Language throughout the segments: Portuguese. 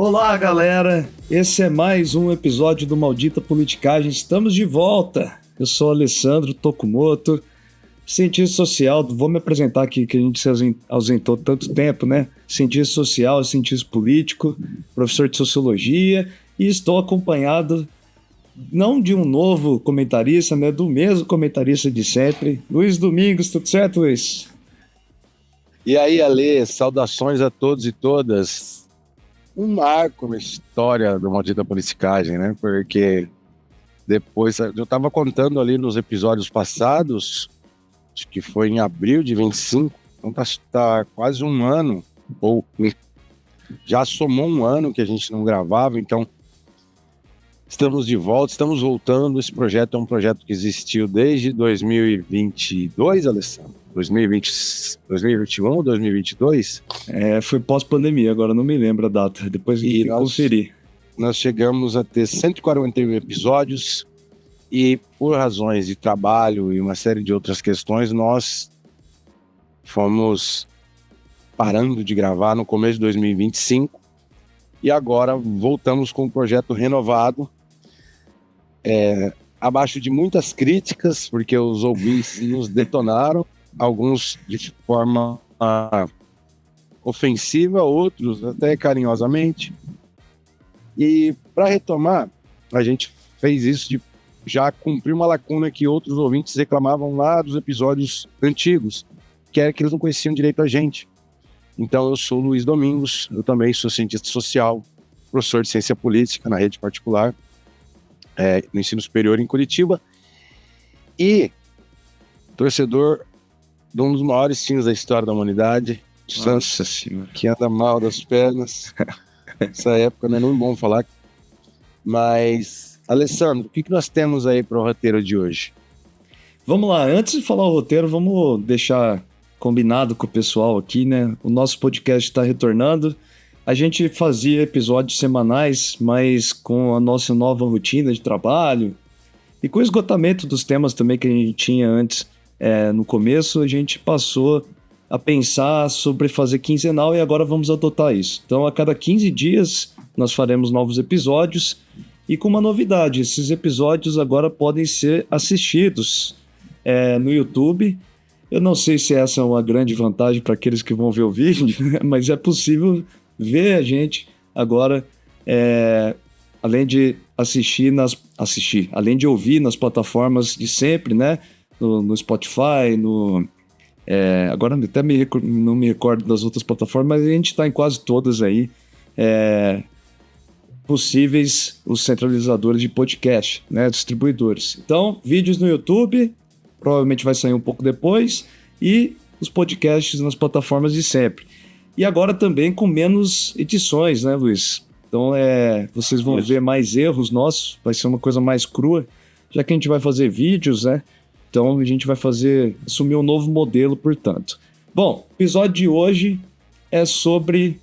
Olá, galera! Esse é mais um episódio do Maldita Politicagem. Estamos de volta! Eu sou Alessandro Tokumoto, cientista social. Vou me apresentar aqui, que a gente se ausentou tanto tempo, né? Cientista social, cientista político, professor de sociologia, e estou acompanhado não de um novo comentarista, né? Do mesmo comentarista de sempre, Luiz Domingos. Tudo certo, Luiz? E aí, Ale, saudações a todos e todas. Um marco na história do Maldita Politicagem, né? Porque depois, eu estava contando ali nos episódios passados, acho que foi em abril de 25, então tá quase um ano, ou já somou um ano que a gente não gravava, então estamos de volta, estamos voltando. Esse projeto é um projeto que existiu desde 2022, Alessandro? 2021 ou 2022? Foi pós-pandemia, agora não me lembro a data, depois a gente tem que conferir. Nós chegamos a ter 141 episódios e, por razões de trabalho e uma série de outras questões, nós fomos parando de gravar no começo de 2025 e agora voltamos com um projeto renovado, abaixo de muitas críticas, porque os ouvintes nos detonaram, alguns de forma ofensiva, outros até carinhosamente. E para retomar, a gente fez isso de já cumprir uma lacuna que outros ouvintes reclamavam lá dos episódios antigos, que era que eles não conheciam direito a gente. Então eu sou o Luiz Domingos, eu também sou cientista social, professor de ciência política na rede particular, no ensino superior em Curitiba, e torcedor de um dos maiores times da história da humanidade, Santos, que anda mal das pernas. Essa época não é nem bom falar. Mas, Alessandro, o que nós temos aí para o roteiro de hoje? Vamos lá, antes de falar o roteiro, vamos deixar combinado com o pessoal aqui, né? O nosso podcast está retornando. A gente fazia episódios semanais, mas com a nossa nova rotina de trabalho e com o esgotamento dos temas também que a gente tinha antes, no começo, a gente passou a pensar sobre fazer quinzenal e agora vamos adotar isso. Então, a cada 15 dias, nós faremos novos episódios e com uma novidade, esses episódios agora podem ser assistidos no YouTube. Eu não sei se essa é uma grande vantagem para aqueles que vão ver o vídeo, mas é possível ver a gente agora, além de além de ouvir nas plataformas de sempre, né? No Spotify, agora até não me recordo das outras plataformas, mas a gente está em quase todas aí possíveis, os centralizadores de podcast, né, distribuidores. Então, vídeos no YouTube, provavelmente vai sair um pouco depois, e os podcasts nas plataformas de sempre. E agora também com menos edições, né, Luiz? Então, vocês vão ver mais erros nossos, vai ser uma coisa mais crua, já que a gente vai fazer vídeos, né? Então a gente vai assumir um novo modelo, portanto. Bom, o episódio de hoje é sobre...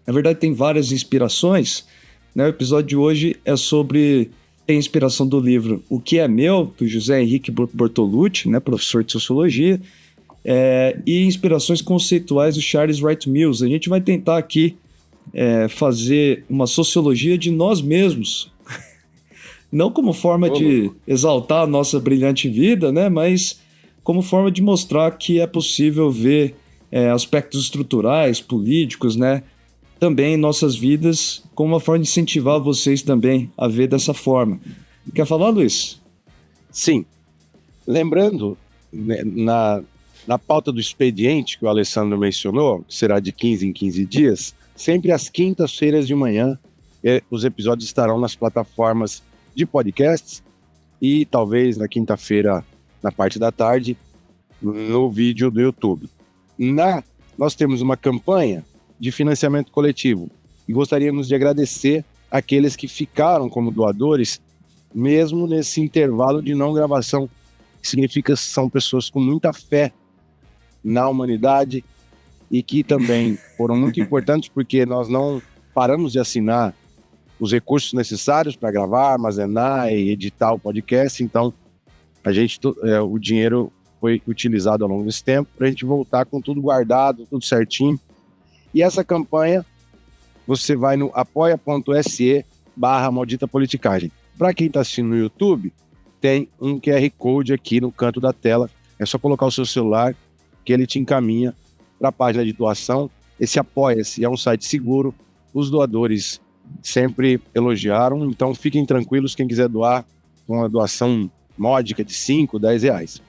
Na verdade tem várias inspirações, né? O episódio de hoje tem inspiração do livro O Que é Meu, do José Henrique Bortolucci, né? Professor de sociologia, e inspirações conceituais do Charles Wright Mills. A gente vai tentar aqui fazer uma sociologia de nós mesmos, não como forma de exaltar a nossa brilhante vida, né? Mas como forma de mostrar que é possível ver aspectos estruturais, políticos, né? Também em nossas vidas, como uma forma de incentivar vocês também a ver dessa forma. Quer falar, Luiz? Sim. Lembrando, né, na pauta do expediente que o Alessandro mencionou, que será de 15 em 15 dias, sempre às quintas-feiras de manhã, os episódios estarão nas plataformas de podcasts e talvez na quinta-feira, na parte da tarde, no vídeo do YouTube. Nós temos uma campanha de financiamento coletivo e gostaríamos de agradecer aqueles que ficaram como doadores, mesmo nesse intervalo de não gravação. Significa que são pessoas com muita fé na humanidade e que também foram muito importantes porque nós não paramos de assinar os recursos necessários para gravar, armazenar e editar o podcast. Então, o dinheiro foi utilizado ao longo desse tempo para a gente voltar com tudo guardado, tudo certinho. E essa campanha você vai no apoia.se/maldita politicagem. Para quem está assistindo no YouTube, tem um QR Code aqui no canto da tela. É só colocar o seu celular que ele te encaminha para a página de doação. Esse Apoia-se é um site seguro. Os doadores sempre elogiaram, então fiquem tranquilos quem quiser doar com uma doação módica de 5, 10 reais.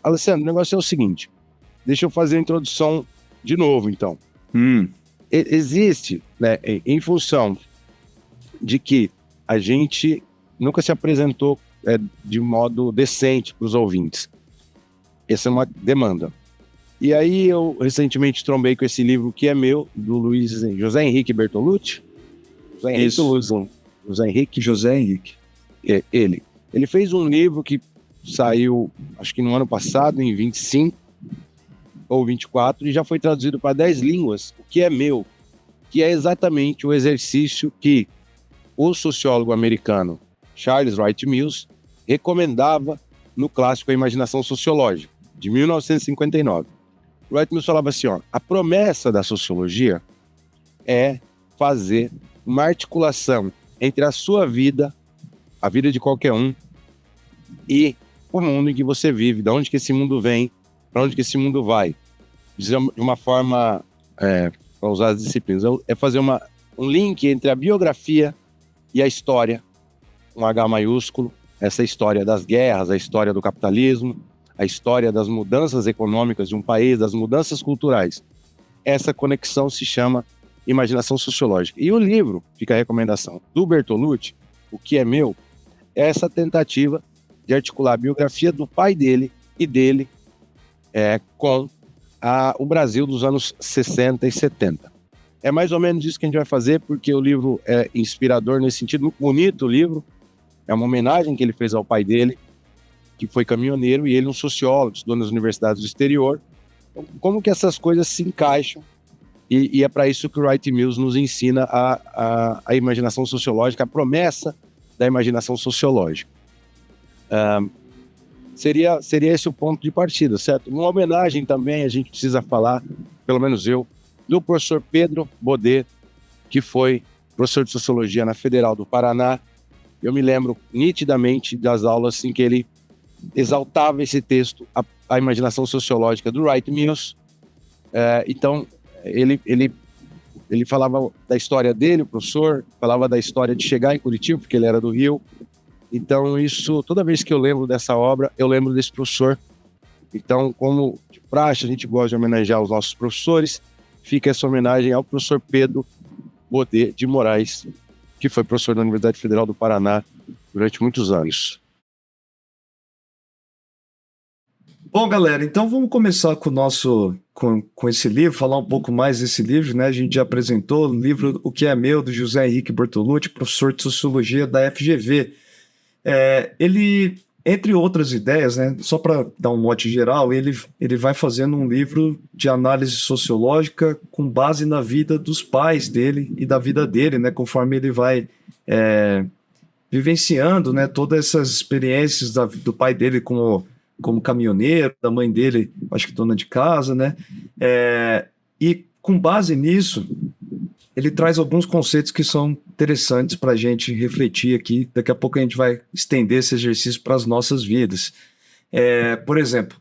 Alessandro, o negócio é o seguinte, deixa eu fazer a introdução de novo, então. Existe, né, em função de que a gente nunca se apresentou de modo decente para os ouvintes. Essa é uma demanda. E aí eu recentemente trombei com esse livro que é meu, do José Henrique Bertolucci. José Henrique. Ele fez um livro que saiu, acho que no ano passado, em 25 ou 24, e já foi traduzido para 10 línguas, o que é meu, que é exatamente o exercício que o sociólogo americano Charles Wright Mills recomendava no clássico A Imaginação Sociológica, de 1959. Wright Mills falava assim, a promessa da sociologia é fazer uma articulação entre a sua vida, a vida de qualquer um, e o mundo em que você vive, de onde que esse mundo vem, para onde que esse mundo vai. Dizer de uma forma, para usar as disciplinas, é fazer um link entre a biografia e a história, um H maiúsculo, essa história das guerras, a história do capitalismo, a história das mudanças econômicas de um país, das mudanças culturais. Essa conexão se chama Imaginação Sociológica. E o livro, fica a recomendação, do Bertolucci, O que é meu, é essa tentativa de articular a biografia do pai dele e dele com o Brasil dos anos 60 e 70. É mais ou menos isso que a gente vai fazer, porque o livro é inspirador nesse sentido, muito bonito o livro, é uma homenagem que ele fez ao pai dele, que foi caminhoneiro, e ele um sociólogo, estudou nas universidades do exterior. Então, como que essas coisas se encaixam? E é para isso que o Wright Mills nos ensina a imaginação sociológica, a promessa da imaginação sociológica. Seria esse o ponto de partida, certo? Uma homenagem também, a gente precisa falar, pelo menos eu, do professor Pedro Baudet, que foi professor de Sociologia na Federal do Paraná. Eu me lembro nitidamente das aulas em que ele exaltava esse texto, a imaginação sociológica do Wright Mills. Então, ele falava da história dele, o professor, falava da história de chegar em Curitiba, porque ele era do Rio. Então, isso, toda vez que eu lembro dessa obra, eu lembro desse professor. Então, como de praxe, a gente gosta de homenagear os nossos professores, fica essa homenagem ao professor Pedro Baudet de Moraes, que foi professor da Universidade Federal do Paraná durante muitos anos. Bom, galera, então vamos começar com esse livro, falar um pouco mais desse livro, né? A gente já apresentou o livro O que é meu, do José Henrique Bertolucci, professor de Sociologia da FGV. Ele, entre outras ideias, né, só para dar um mote geral, ele vai fazendo um livro de análise sociológica com base na vida dos pais dele e da vida dele, né, conforme ele vai vivenciando, né, todas essas experiências do pai dele como caminhoneiro, da mãe dele, acho que dona de casa, né, e com base nisso, ele traz alguns conceitos que são interessantes para a gente refletir aqui. Daqui a pouco a gente vai estender esse exercício para as nossas vidas. Por exemplo,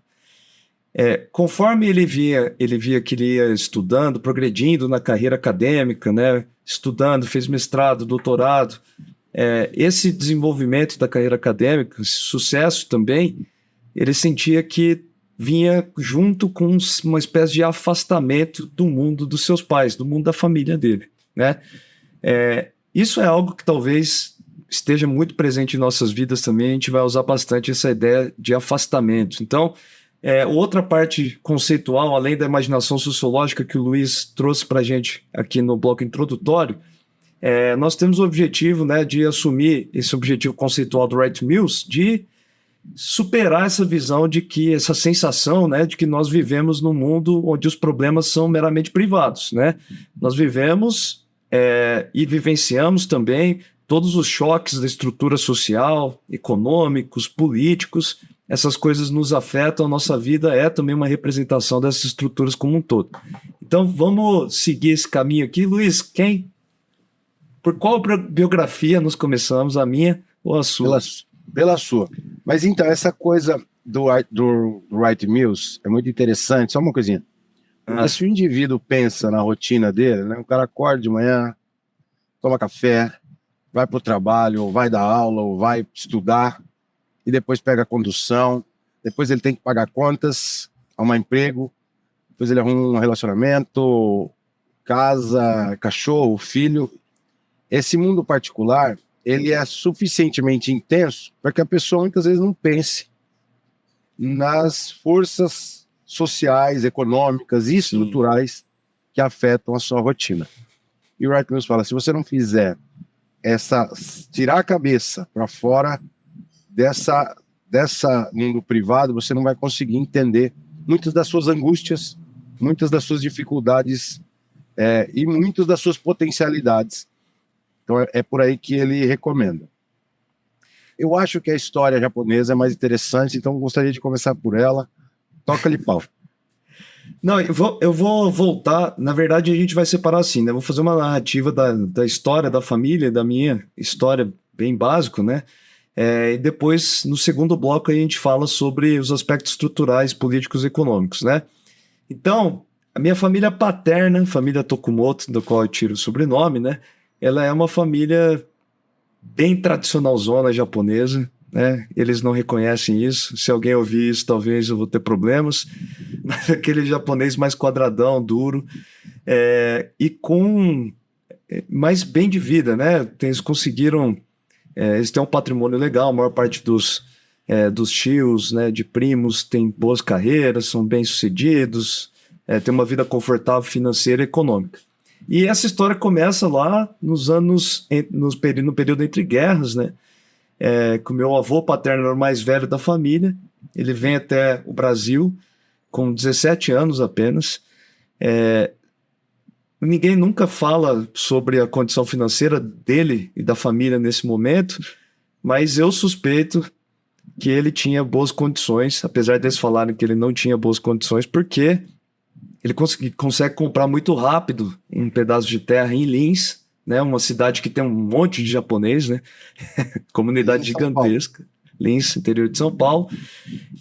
conforme ele via que ele ia estudando, progredindo na carreira acadêmica, né, estudando, fez mestrado, doutorado, esse desenvolvimento da carreira acadêmica, esse sucesso também, ele sentia que vinha junto com uma espécie de afastamento do mundo dos seus pais, do mundo da família dele, né? Isso é algo que talvez esteja muito presente em nossas vidas também, a gente vai usar bastante essa ideia de afastamento. Então, outra parte conceitual, além da imaginação sociológica que o Luiz trouxe para a gente aqui no bloco introdutório, nós temos o objetivo, né, de assumir esse objetivo conceitual do Wright Mills, de superar essa visão de que, essa sensação, né, de que nós vivemos num mundo onde os problemas são meramente privados, né? Nós vivemos e vivenciamos também todos os choques da estrutura social, econômicos, políticos. Essas coisas nos afetam, a nossa vida é também uma representação dessas estruturas como um todo. Então vamos seguir esse caminho aqui. Luiz, por qual biografia nós começamos, a minha ou a sua? Pela sua. Mas então, essa coisa do Wright Mills é muito interessante. Só uma coisinha. Se o indivíduo pensa na rotina dele, né? O cara acorda de manhã, toma café, vai para o trabalho, ou vai dar aula, ou vai estudar, e depois pega a condução, depois ele tem que pagar contas, arrumar emprego, depois ele arruma um relacionamento, casa, cachorro, filho. Esse mundo particular, ele é suficientemente intenso para que a pessoa muitas vezes não pense nas forças sociais, econômicas e estruturais que afetam a sua rotina. E o Wright Mills fala, se você não fizer tirar a cabeça para fora dessa mundo privado, você não vai conseguir entender muitas das suas angústias, muitas das suas dificuldades e muitas das suas potencialidades. Então é por aí que ele recomenda. Eu acho que a história japonesa é mais interessante, então gostaria de começar por ela. Toca-lhe pau. Não, eu vou voltar. Na verdade, a gente vai separar assim, né? Eu vou fazer uma narrativa da história da família, da minha história bem básico, né? E depois, no segundo bloco, a gente fala sobre os aspectos estruturais, políticos e econômicos, né? Então, a minha família paterna, família Tokumoto, do qual eu tiro o sobrenome, né? Ela é uma família bem tradicionalzona japonesa, né? Eles não reconhecem isso. Se alguém ouvir isso, talvez eu vou ter problemas. Mas aquele japonês mais quadradão, duro, mais bem de vida, né? Eles conseguiram... eles têm um patrimônio legal, a maior parte dos tios, né, de primos, tem boas carreiras, são bem-sucedidos, tem uma vida confortável financeira e econômica. E essa história começa lá no período entre guerras, né? Que o meu avô paterno era o mais velho da família, ele vem até o Brasil com 17 anos apenas. Ninguém nunca fala sobre a condição financeira dele e da família nesse momento, mas eu suspeito que ele tinha boas condições, apesar deles falarem que ele não tinha boas condições, porque ele consegue comprar muito rápido um pedaço de terra em Lins, né, uma cidade que tem um monte de japonês, né? Comunidade gigantesca. Lins, interior de São Paulo.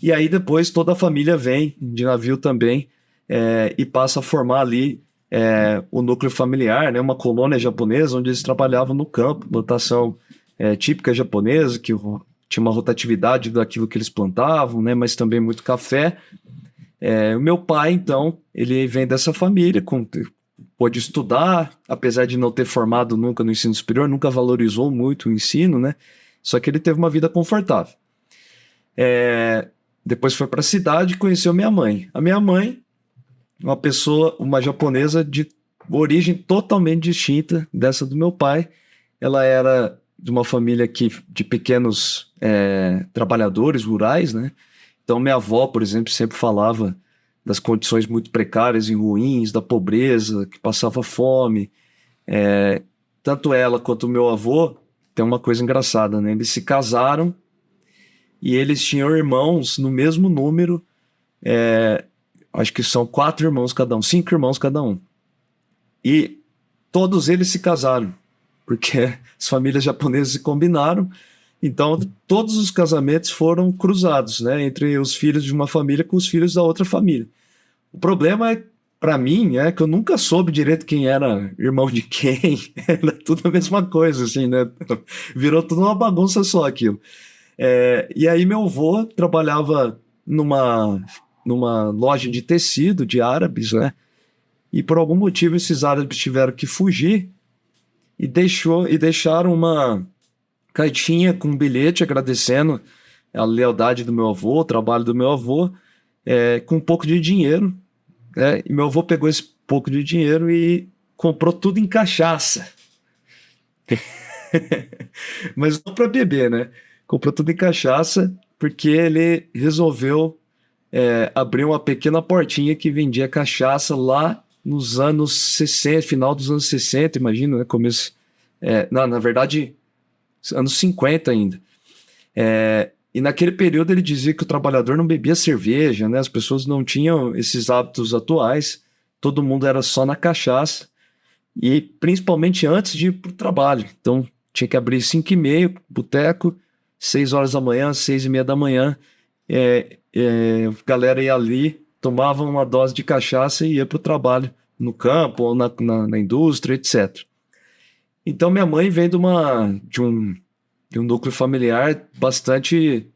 E aí depois toda a família vem de navio também e passa a formar ali o núcleo familiar, né, uma colônia japonesa onde eles trabalhavam no campo, plantação típica japonesa, que tinha uma rotatividade daquilo que eles plantavam, né, mas também muito café. O meu pai, então, ele vem dessa família, pôde estudar, apesar de não ter formado nunca no ensino superior, nunca valorizou muito o ensino, né? Só que ele teve uma vida confortável. Depois foi para a cidade e conheceu minha mãe. A minha mãe, uma japonesa de origem totalmente distinta dessa do meu pai. Ela era de uma família de pequenos trabalhadores rurais, né? Então minha avó, por exemplo, sempre falava das condições muito precárias e ruins, da pobreza, que passava fome. Tanto ela quanto o meu avô, tem uma coisa engraçada, né? Eles se casaram e eles tinham irmãos no mesmo número, acho que são 4 irmãos cada um, 5 irmãos cada um. E todos eles se casaram, porque as famílias japonesas se combinaram, então todos os casamentos foram cruzados, né? Entre os filhos de uma família com os filhos da outra família. O problema para mim, que eu nunca soube direito quem era irmão de quem, era tudo a mesma coisa, assim, né? Virou tudo uma bagunça só aquilo. E aí meu avô trabalhava numa loja de tecido de árabes, né? E por algum motivo esses árabes tiveram que fugir e deixaram uma cartinha com um bilhete agradecendo a lealdade do meu avô, o trabalho do meu avô, com um pouco de dinheiro. E meu avô pegou esse pouco de dinheiro e comprou tudo em cachaça. Mas não para beber, né? Comprou tudo em cachaça porque ele resolveu abrir uma pequena portinha que vendia cachaça lá nos anos 60, final dos anos 60, imagina, né? Começo. Não, na verdade, anos 50 ainda. E naquele período ele dizia que o trabalhador não bebia cerveja, né? As pessoas não tinham esses hábitos atuais todo mundo era só na cachaça, e principalmente antes de ir pro trabalho. Então, tinha que abrir 5h30, boteco, 6 horas da manhã, 6h30 da manhã, a galera ia ali, tomava uma dose de cachaça e ia pro trabalho, no campo ou na indústria, etc. Então, minha mãe vem de um núcleo familiar bastante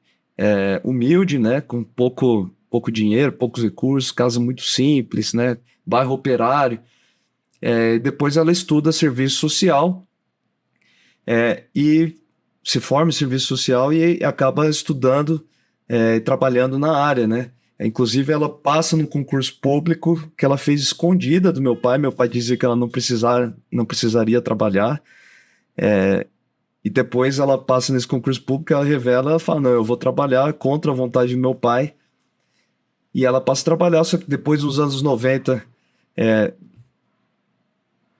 humilde, né? Com pouco dinheiro, poucos recursos, casa muito simples, né? Bairro operário. Depois ela estuda serviço social e se forma em serviço social e acaba estudando e trabalhando na área, né? Inclusive, ela passa num concurso público que ela fez escondida do meu pai. Meu pai dizia que ela não precisaria trabalhar. E depois ela passa nesse concurso público, ela revela, ela fala, não, eu vou trabalhar contra a vontade do meu pai. E ela passa a trabalhar, só que depois dos anos 90...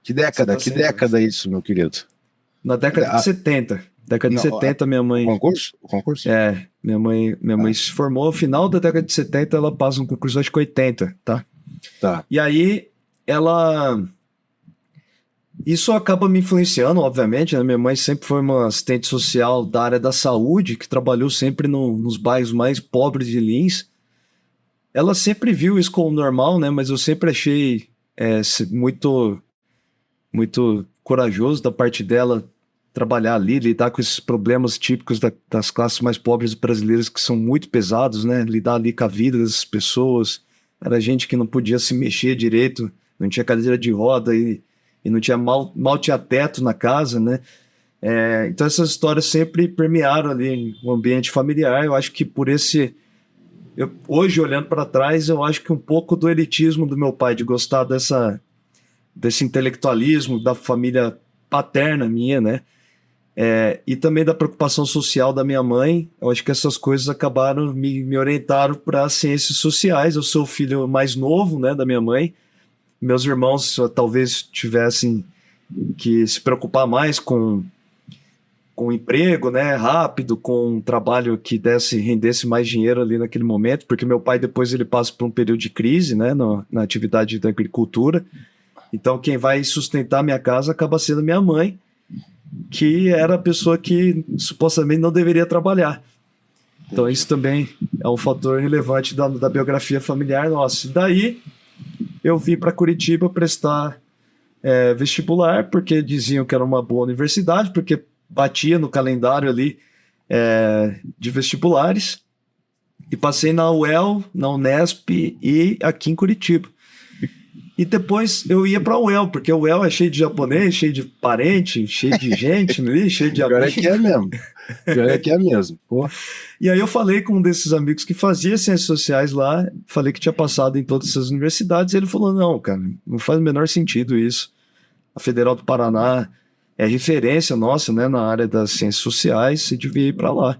Que década é isso, meu querido? Na década de 70. Década de 70, minha mãe... O concurso? Minha mãe se formou. No final da década de 70, ela passa um concurso, acho que 80, tá? Tá. E aí, isso acaba me influenciando, obviamente, né? Minha mãe sempre foi uma assistente social da área da saúde, que trabalhou sempre nos bairros mais pobres de Lins. Ela sempre viu isso como normal, né? Mas eu sempre achei muito, muito corajoso da parte dela trabalhar ali, lidar com esses problemas típicos das classes mais pobres brasileiras, que são muito pesados, né? Lidar ali com a vida dessas pessoas. Era gente que não podia se mexer direito, não tinha cadeira de roda e não tinha mal tinha teto na casa, né? Então essas histórias sempre permearam ali o ambiente familiar. Eu acho que por hoje, olhando para trás, eu acho que um pouco do elitismo do meu pai, de gostar desse intelectualismo da família paterna minha, né? E também da preocupação social da minha mãe. Eu acho que essas coisas acabaram, me orientaram para ciências sociais. Eu sou o filho mais novo, né, da minha mãe. Meus irmãos talvez tivessem que se preocupar mais com emprego, né, rápido, com um trabalho que rendesse mais dinheiro ali naquele momento, porque meu pai depois ele passa por um período de crise, né, na atividade da agricultura. Então quem vai sustentar minha casa acaba sendo minha mãe, que era a pessoa que supostamente não deveria trabalhar. Então isso também é um fator relevante da biografia familiar nossa. E daí eu vim para Curitiba prestar vestibular, porque diziam que era uma boa universidade, porque batia no calendário ali de vestibulares, e passei na UEL, na Unesp e aqui em Curitiba. E depois eu ia para a UEL, porque a UEL é cheio de japonês, cheio de parente, cheio de gente ali, cheio de amigos. Pior é que é mesmo. Pô. E aí eu falei com um desses amigos que fazia ciências sociais lá, falei que tinha passado em todas essas universidades, e ele falou, não, cara, não faz o menor sentido isso. A Federal do Paraná é referência nossa, né, na área das ciências sociais, você devia ir para lá.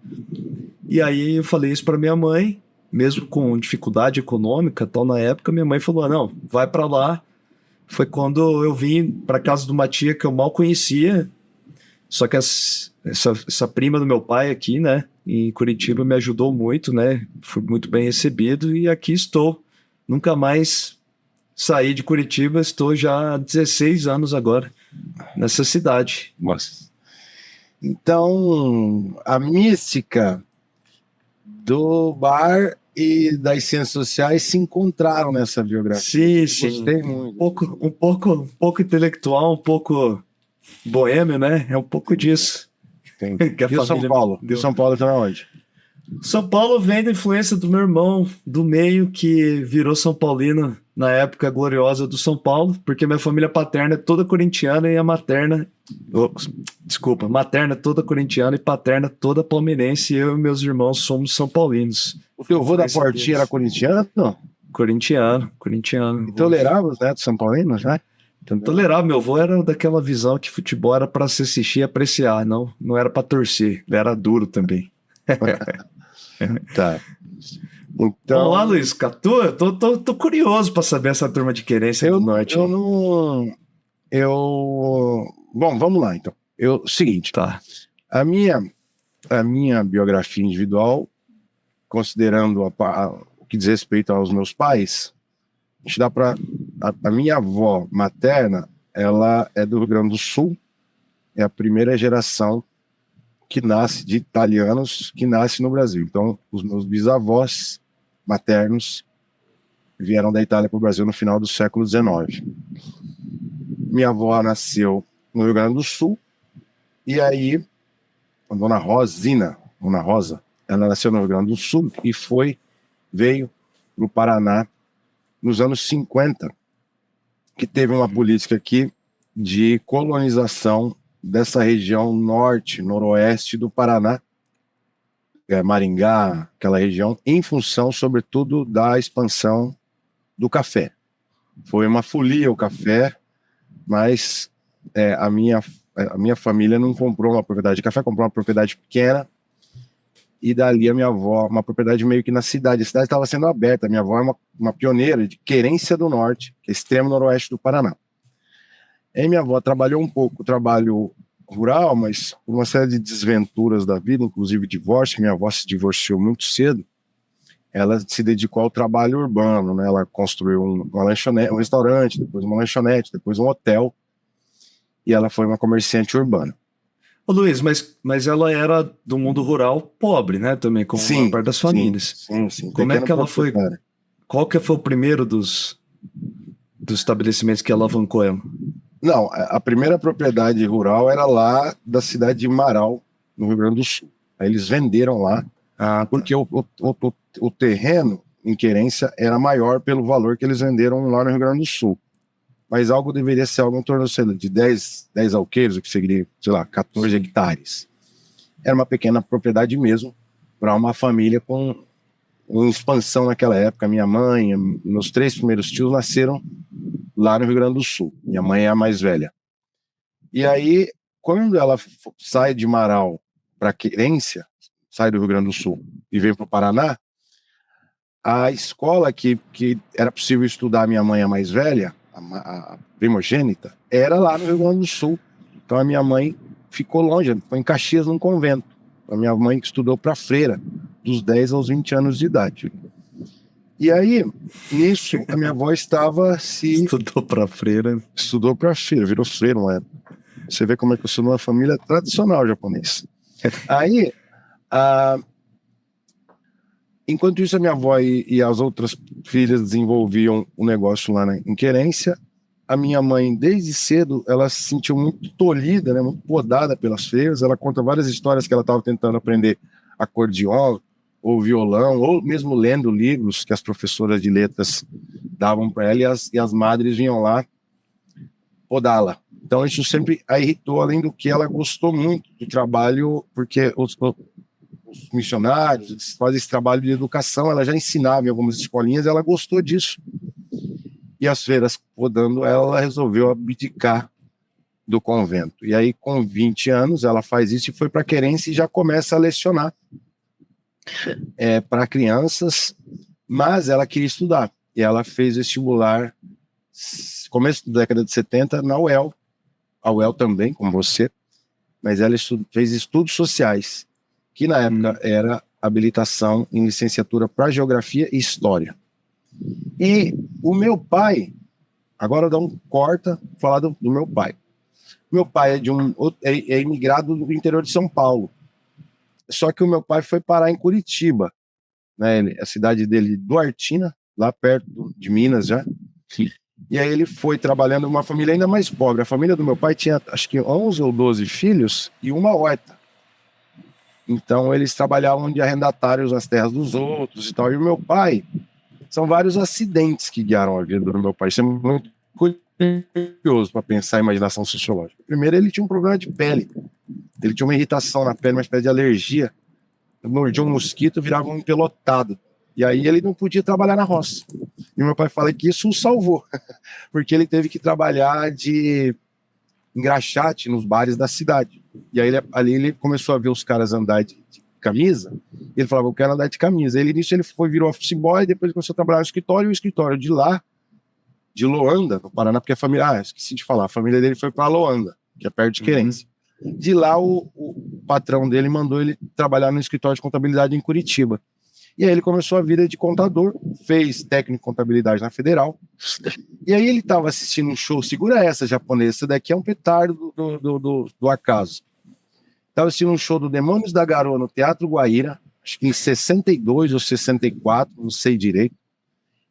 E aí eu falei isso para minha mãe, mesmo com dificuldade econômica, tal, na época, minha mãe falou, não, vai para lá. Foi quando eu vim para casa de uma tia que eu mal conhecia, só que essa prima do meu pai aqui, né, em Curitiba, me ajudou muito, né, fui muito bem recebido e aqui estou. Nunca mais saí de Curitiba, estou já há 16 anos agora nessa cidade. Nossa. Então, a mística do bar e das ciências sociais se encontraram nessa biografia. Sim. Gostei muito. Um pouco intelectual, um pouco boêmio, né? É um pouco disso. Que e São Paulo? E São Paulo tá onde? São Paulo vem da influência do meu irmão do meio, que virou São Paulino na época gloriosa do São Paulo, porque minha família paterna é toda corintiana e a materna toda corintiana e paterna toda palmeirense, e eu e meus irmãos somos são paulinos. O teu avô da Portinha era corintiano? Corintiano. Tolerava os netos são paulinos, né? Tolerava. Meu avô era daquela visão que futebol era para se assistir e apreciar, não era para torcer, ele era duro também. Tá. Então, vamos lá, Luiz, Catu, eu tô curioso para saber essa turma de querência do Norte. Bom, vamos lá, então. Seguinte, tá. A minha biografia individual, considerando o que diz respeito aos meus pais, a gente dá para a minha avó materna, ela é do Rio Grande do Sul, é a primeira geração que nasce de italianos que nasce no Brasil. Então, os meus bisavós maternos vieram da Itália para o Brasil no final do século XIX. Minha avó nasceu no Rio Grande do Sul, e aí, a dona Rosa, ela nasceu no Rio Grande do Sul e veio para o Paraná nos anos 50, que teve uma política aqui de colonização dessa região norte, noroeste do Paraná, Maringá, aquela região, em função, sobretudo, da expansão do café. Foi uma folia o café, mas a minha família não comprou uma propriedade de café, comprou uma propriedade pequena, e dali a minha avó, uma propriedade meio que na cidade. A cidade estava sendo aberta. A minha avó é uma pioneira de Querência do Norte, que é extremo noroeste do Paraná. E minha avó trabalhou um pouco, trabalho rural, mas por uma série de desventuras da vida, inclusive divórcio. Minha avó se divorciou muito cedo. Ela se dedicou ao trabalho urbano, né? Ela construiu uma lanchonete, um restaurante, depois uma lanchonete, depois um hotel, e ela foi uma comerciante urbana. Ô Luiz, mas ela era do mundo rural pobre, né? Também, como a maior parte das famílias. Sim. Como é que ela foi? Qual que foi o primeiro dos estabelecimentos que alavancou ela? Não, a primeira propriedade rural era lá da cidade de Marau, no Rio Grande do Sul. Aí eles venderam lá, porque o terreno em Querência era maior pelo valor que eles venderam lá no Rio Grande do Sul. Mas algo deveria ser algo em torno de 10 alqueires, o que seria, sei lá, 14 hectares. Era uma pequena propriedade mesmo, para uma família com expansão naquela época. Minha mãe, meus 3 primeiros tios nasceram lá no Rio Grande do Sul. Minha mãe é a mais velha. E aí, quando ela sai de Marau para Querência, sai do Rio Grande do Sul e vem para o Paraná, a escola que era possível estudar, minha mãe a mais velha, a primogênita, era lá no Rio Grande do Sul. Então a minha mãe ficou longe, foi em Caxias, num convento. A minha mãe estudou para freira, dos 10 aos 20 anos de idade. E aí, nisso, a minha avó estava se... Estudou para freira, virou freira, não é? Você vê como é que eu sou numa família tradicional japonesa. Aí, enquanto isso, a minha avó e as outras filhas desenvolviam um negócio lá em Querência. A minha mãe, desde cedo, ela se sentiu muito tolhida, né, muito podada pelas freiras. Ela conta várias histórias que ela estava tentando aprender acordeon, ou violão, ou mesmo lendo livros que as professoras de letras davam para ela, e as madres vinham lá podá-la. Então isso sempre a irritou, além do que ela gostou muito do trabalho, porque os missionários, eles fazem esse trabalho de educação, ela já ensinava em algumas escolinhas, ela gostou disso. E as freiras podando ela resolveu abdicar do convento. E aí, com 20 anos, ela faz isso e foi para Querência e já começa a lecionar para crianças, mas ela queria estudar. E ela fez vestibular, começo da década de 70, na UEL. A UEL também, como você, mas ela fez estudos sociais, que na época era habilitação em licenciatura para Geografia e História. E o meu pai, agora dá um corta, falar do meu pai. Meu pai é imigrado do interior de São Paulo. Só que o meu pai foi parar em Curitiba, né? A cidade dele, Duartina, lá perto de Minas já. Sim. E aí ele foi trabalhando numa família ainda mais pobre. A família do meu pai tinha, acho que 11 ou 12 filhos e uma horta. Então eles trabalhavam de arrendatários nas terras dos outros e tal. E o meu pai, são vários acidentes que guiaram a vida do meu pai. Isso é muito curioso para pensar a imaginação sociológica. Primeiro, ele tinha um problema de pele. Ele tinha uma irritação na pele, uma espécie de alergia. Mordia um mosquito, virava um empelotado. E aí ele não podia trabalhar na roça. E meu pai fala que isso o salvou, porque ele teve que trabalhar de engraxate nos bares da cidade. E aí ali ele começou a ver os caras andar de camisa, e ele falava, eu quero andar de camisa. Nisso ele virou office boy, depois começou a trabalhar no escritório, e o escritório de lá, de Loanda, no Paraná, porque a família, esqueci de falar, a família dele foi para Loanda, que é perto de Querência. De lá o patrão dele mandou ele trabalhar no escritório de contabilidade em Curitiba. E aí ele começou a vida de contador, fez técnico de contabilidade na Federal. E aí ele estava assistindo um show, segura essa japonesa, essa daqui é um petardo do acaso. Estava assistindo um show do Demônios da Garoa no Teatro Guaíra, acho que em 62 ou 64, não sei direito,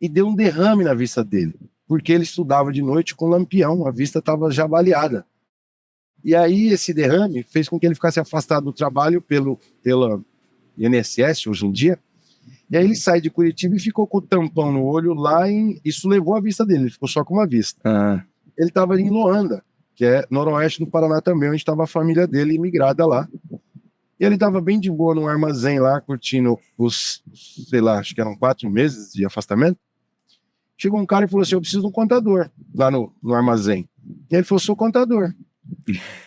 e deu um derrame na vista dele, porque ele estudava de noite com lampião, a vista estava já baleada. E aí esse derrame fez com que ele ficasse afastado do trabalho pela INSS hoje em dia. E aí ele sai de Curitiba e ficou com o tampão no olho lá isso levou a vista dele, ele ficou só com uma vista. Ele estava em Loanda, que é noroeste do Paraná também, onde estava a família dele imigrada lá. E ele estava bem de boa num armazém lá, curtindo os, sei lá, acho que eram 4 meses de afastamento. Chegou um cara e falou assim, eu preciso de um contador lá no armazém. E ele falou, sou contador.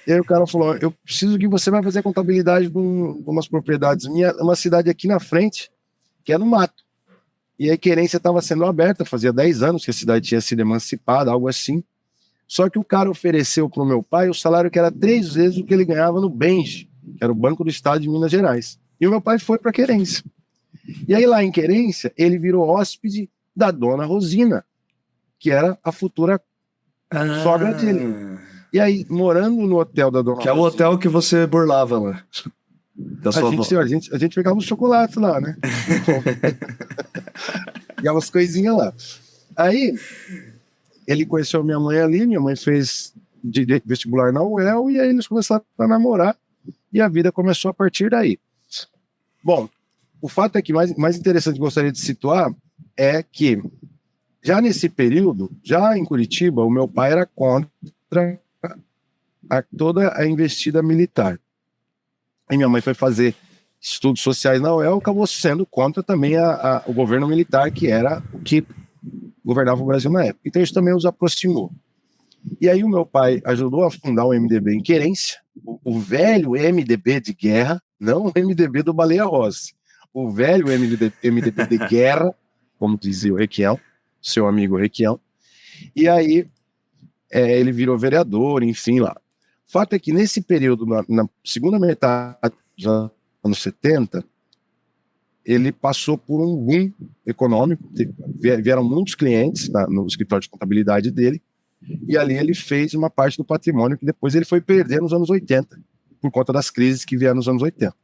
E aí o cara falou, eu preciso que você vai fazer a contabilidade de umas propriedades minhas, uma cidade aqui na frente, que é no mato. E a querência estava sendo aberta, fazia 10 anos que a cidade tinha sido emancipada, algo assim. Só que o cara ofereceu para o meu pai o salário que era 3 vezes o que ele ganhava no Benge, que era o Banco do Estado de Minas Gerais. E o meu pai foi para Querência. E aí lá em Querência, ele virou hóspede da dona Rosina, que era a futura sogra dele. E aí, morando no hotel da dona Rosina... Que é o hotel que você burlava lá. A gente pegava os chocolates lá, né? E umas coisinhas lá. Aí, ele conheceu minha mãe ali, minha mãe fez vestibular na UEL, e aí eles começaram a namorar, e a vida começou a partir daí. Bom, o fato é que mais interessante que eu gostaria de situar é que, já nesse período, já em Curitiba, o meu pai era contra toda a investida militar. E minha mãe foi fazer estudos sociais na UEL, acabou sendo contra também o governo militar, que era o que governava o Brasil na época. Então isso também os aproximou. E aí o meu pai ajudou a fundar o MDB em Querência, o velho MDB de guerra, não o MDB do Baleia Rossi, o velho MDB de guerra, como dizia o Requião, seu amigo Requião. E aí ele virou vereador, enfim, lá. O fato é que nesse período, na segunda metade dos anos 70, ele passou por um boom econômico, vieram muitos clientes no escritório de contabilidade dele, e ali ele fez uma parte do patrimônio que depois ele foi perder nos anos 80, por conta das crises que vieram nos anos 80.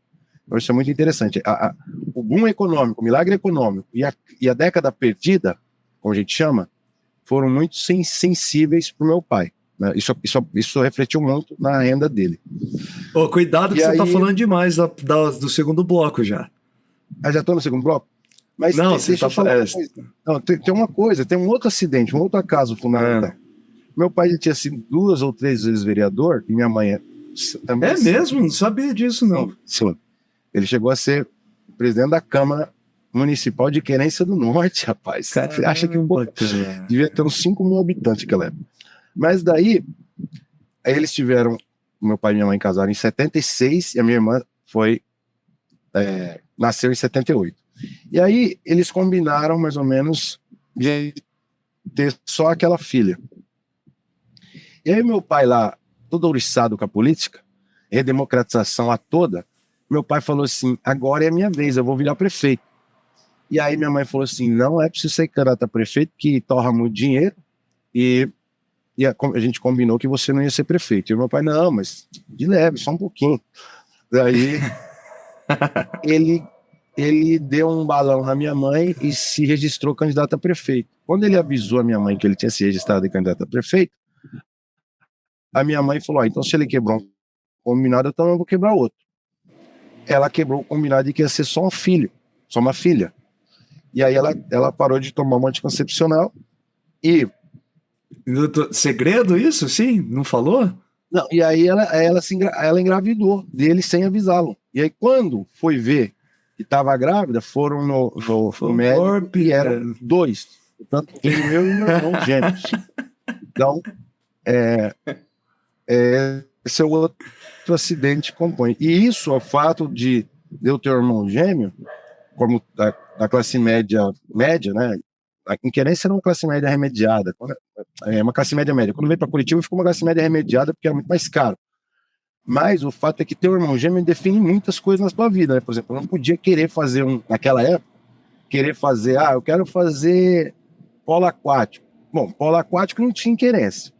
Então isso é muito interessante. O boom econômico, o milagre econômico e a década perdida, como a gente chama, foram muito sensíveis para o meu pai. Né? Isso refletiu muito na renda dele. Cuidado que você está falando demais do segundo bloco já. Já estou no segundo bloco? Mas não, deixa eu falar não, tem uma coisa, tem um outro acidente, um outro caso fundamental. Meu pai já tinha sido 2 ou 3 vezes vereador, e minha mãe também. É mesmo? Não sabia disso, não. Sim. Ele chegou a ser presidente da Câmara Municipal de Querência do Norte, rapaz. Caramba, você acha que devia ter uns 5 mil habitantes naquela época. Mas daí, aí eles tiveram, meu pai e minha mãe casaram em 76, e a minha irmã nasceu em 78. E aí eles combinaram mais ou menos de ter só aquela filha. E aí meu pai lá, todo ouriçado com a política, redemocratização a toda, meu pai falou assim, agora é a minha vez, eu vou virar prefeito. E aí minha mãe falou assim, não é preciso ser candidato a prefeito, que torra muito dinheiro, e a gente combinou que você não ia ser prefeito. E o meu pai, não, mas de leve, só um pouquinho. Daí ele deu um balão na minha mãe e se registrou candidato a prefeito. Quando ele avisou a minha mãe que ele tinha se registrado de candidato a prefeito, a minha mãe falou, então se ele quebrou um combinado, então eu vou quebrar outro. Ela quebrou o combinado de que ia ser só um filho, só uma filha. E aí ela parou de tomar um anticoncepcional e... Segredo isso, sim? Não falou? Não, e aí ela engravidou dele sem avisá-lo. E aí quando foi ver que estava grávida, foram no médico e eram 2. Portanto, eu e meu irmão gêmeos. Então, esse é o outro acidente que compõe. E isso, o fato de eu ter um irmão gêmeo, como da classe média, né? Em Querência era uma classe média remediada. Uma classe média. Quando veio para Curitiba, ficou uma classe média remediada porque era muito mais caro. Mas o fato é que ter um irmão gêmeo define muitas coisas na sua vida, né? Por exemplo, eu não podia querer fazer naquela época, querer fazer, eu quero fazer polo aquático. Bom, polo aquático não tinha querência.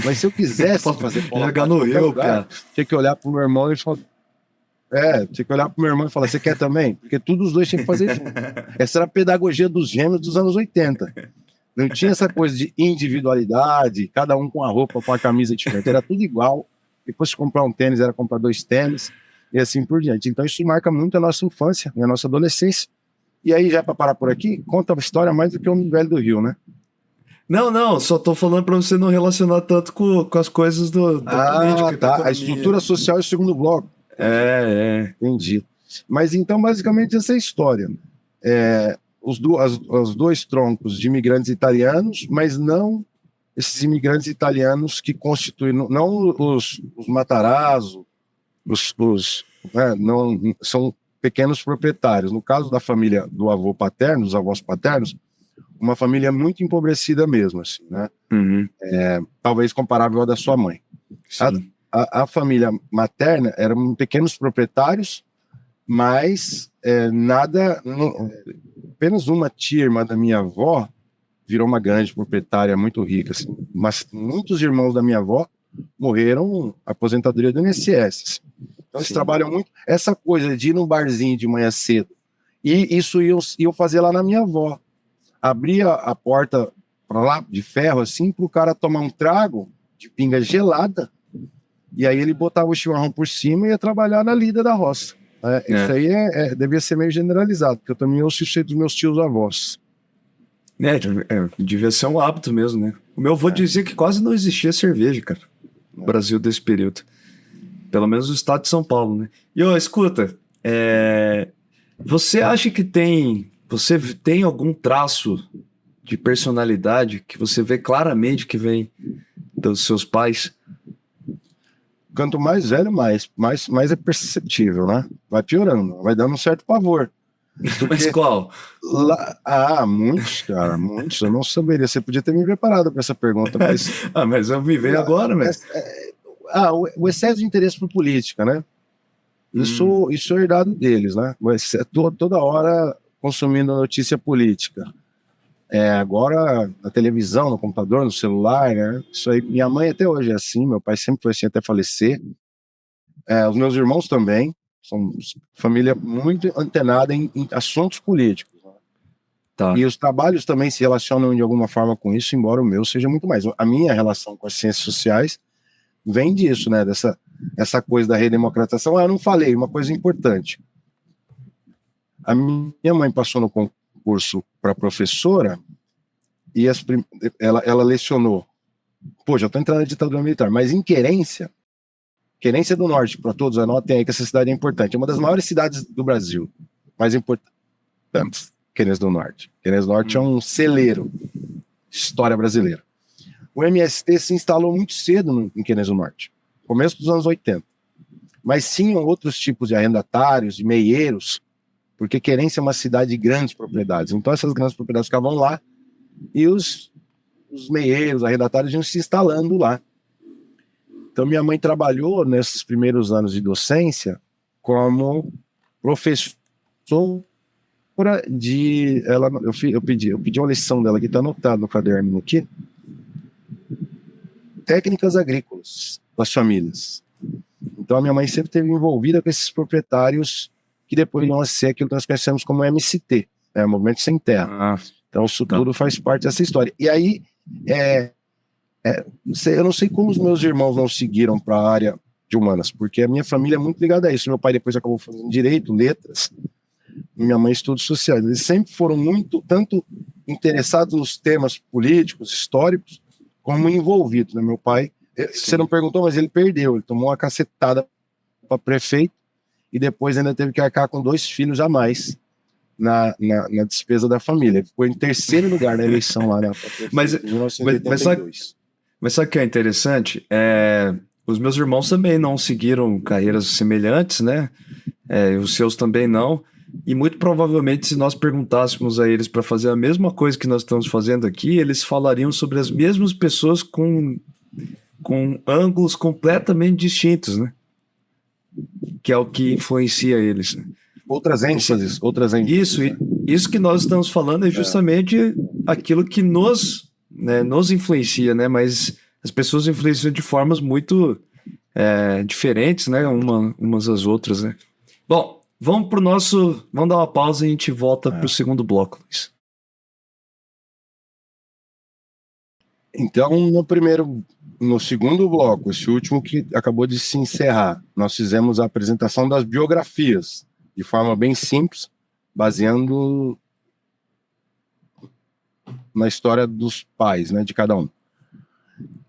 Mas se eu quisesse fazer polo Jogar aquático no em qualquer rio, lugar, tinha que olhar pro meu irmão e falar, tinha que olhar pro meu irmão e falar, você quer também? Porque todos os dois tinham que fazer junto. Essa era a pedagogia dos gêmeos dos anos 80. Não tinha essa coisa de individualidade, cada um com a roupa, com a camisa diferente. Era tudo igual. Depois de comprar um tênis, era comprar 2 tênis e assim por diante. Então isso marca muito a nossa infância e a nossa adolescência. E aí, já para parar por aqui, conta a história mais do que o velho do Rio, né? Não, só tô falando pra você não relacionar tanto com as coisas da política, da Tá. A economia. estrutura social é o segundo bloco. Entendi. Mas então, basicamente, essa é a história. Os 2 troncos de imigrantes italianos, mas não esses imigrantes italianos que constituem, não os Matarazzo, não, são pequenos proprietários. No caso da família do avô paterno, dos avós paternos, uma família muito empobrecida mesmo, assim, né? Uhum. Talvez comparável à da sua mãe. A família materna eram pequenos proprietários, mas apenas uma tia irmã da minha avó virou uma grande proprietária muito rica, assim. Mas muitos irmãos da minha avó morreram aposentadoria do INSS. Então eles trabalham muito. Essa coisa de ir num barzinho de manhã cedo, e isso iam fazer lá na minha avó. Abria a porta para lá de ferro assim para o cara tomar um trago de pinga gelada, e aí ele botava o chimarrão por cima e ia trabalhar na lida da roça. Isso aí devia ser meio generalizado, porque eu também ouço isso dos meus tios avós. Devia ser um hábito mesmo, né? O meu avô dizia que quase não existia cerveja, cara, no Brasil desse período. Pelo menos no estado de São Paulo, né? E, escuta, você acha que você tem algum traço de personalidade que você vê claramente que vem dos seus pais? Quanto mais velho, mais é perceptível, né? Vai piorando, vai dando um certo pavor. Mas qual? Muitos, cara, muitos. Eu não saberia. Você podia ter me preparado para essa pergunta, mas... mas eu me vejo agora, mas... o excesso de interesse por política, né? Isso é herdado deles, né? Toda hora consumindo notícia política. Agora, na televisão, no computador, no celular, né? Isso aí, minha mãe até hoje é assim, meu pai sempre foi assim até falecer. Os meus irmãos também, são família muito antenada em assuntos políticos. Né? Tá. E os trabalhos também se relacionam de alguma forma com isso, embora o meu seja muito mais. A minha relação com as ciências sociais vem disso, né? Essa coisa da redemocratização. Eu não falei, uma coisa importante. A minha mãe passou no concurso para professora e ela lecionou. Pô, já estou entrando na ditadura militar, mas em Querência do Norte, para todos, anotem aí que essa cidade é importante. É uma das maiores cidades do Brasil, mais importantes, Querência do Norte. Querência do Norte é um celeiro de história brasileira. O MST se instalou muito cedo em Querência do Norte, começo dos anos 80. Mas tinham outros tipos de arrendatários, de meieiros, porque Querência é uma cidade de grandes propriedades. Então essas grandes propriedades ficavam lá e os meieiros, arrendatários iam se instalando lá. Então minha mãe trabalhou nesses primeiros anos de docência como professora de... Eu pedi uma lição dela que está anotada no caderno aqui. Técnicas agrícolas das famílias. Então a minha mãe sempre esteve envolvida com esses proprietários que depois vão ser aquilo que nós conhecemos como MST, Movimento Sem Terra. Então isso tudo faz parte dessa história. E aí, eu não sei como os meus irmãos não seguiram para a área de humanas, porque a minha família é muito ligada a isso. Meu pai depois acabou fazendo direito, letras, e minha mãe estudos sociais. Eles sempre foram tanto interessados nos temas políticos, históricos, como envolvidos, né? Meu pai, você não perguntou, mas ele perdeu, ele tomou uma cacetada para prefeito e depois ainda teve que arcar com 2 filhos a mais na despesa da família. Ele ficou em 3º lugar na eleição lá na prefeito, em 1982. Mas sabe o que é interessante? Os meus irmãos também não seguiram carreiras semelhantes, né? Os seus também não. E muito provavelmente, se nós perguntássemos a eles para fazer a mesma coisa que nós estamos fazendo aqui, eles falariam sobre as mesmas pessoas com ângulos completamente distintos, né? Que é o que influencia eles. Né? Outras ênfases. Isso, isso que nós estamos falando é justamente aquilo que nos influencia, né? Mas as pessoas influenciam de formas muito diferentes, né? Umas às outras, né? Bom, vamos dar uma pausa e a gente volta para o segundo bloco, Luiz. Então, no segundo bloco, esse último que acabou de se encerrar, nós fizemos a apresentação das biografias, de forma bem simples, baseando na história dos pais, né, de cada um.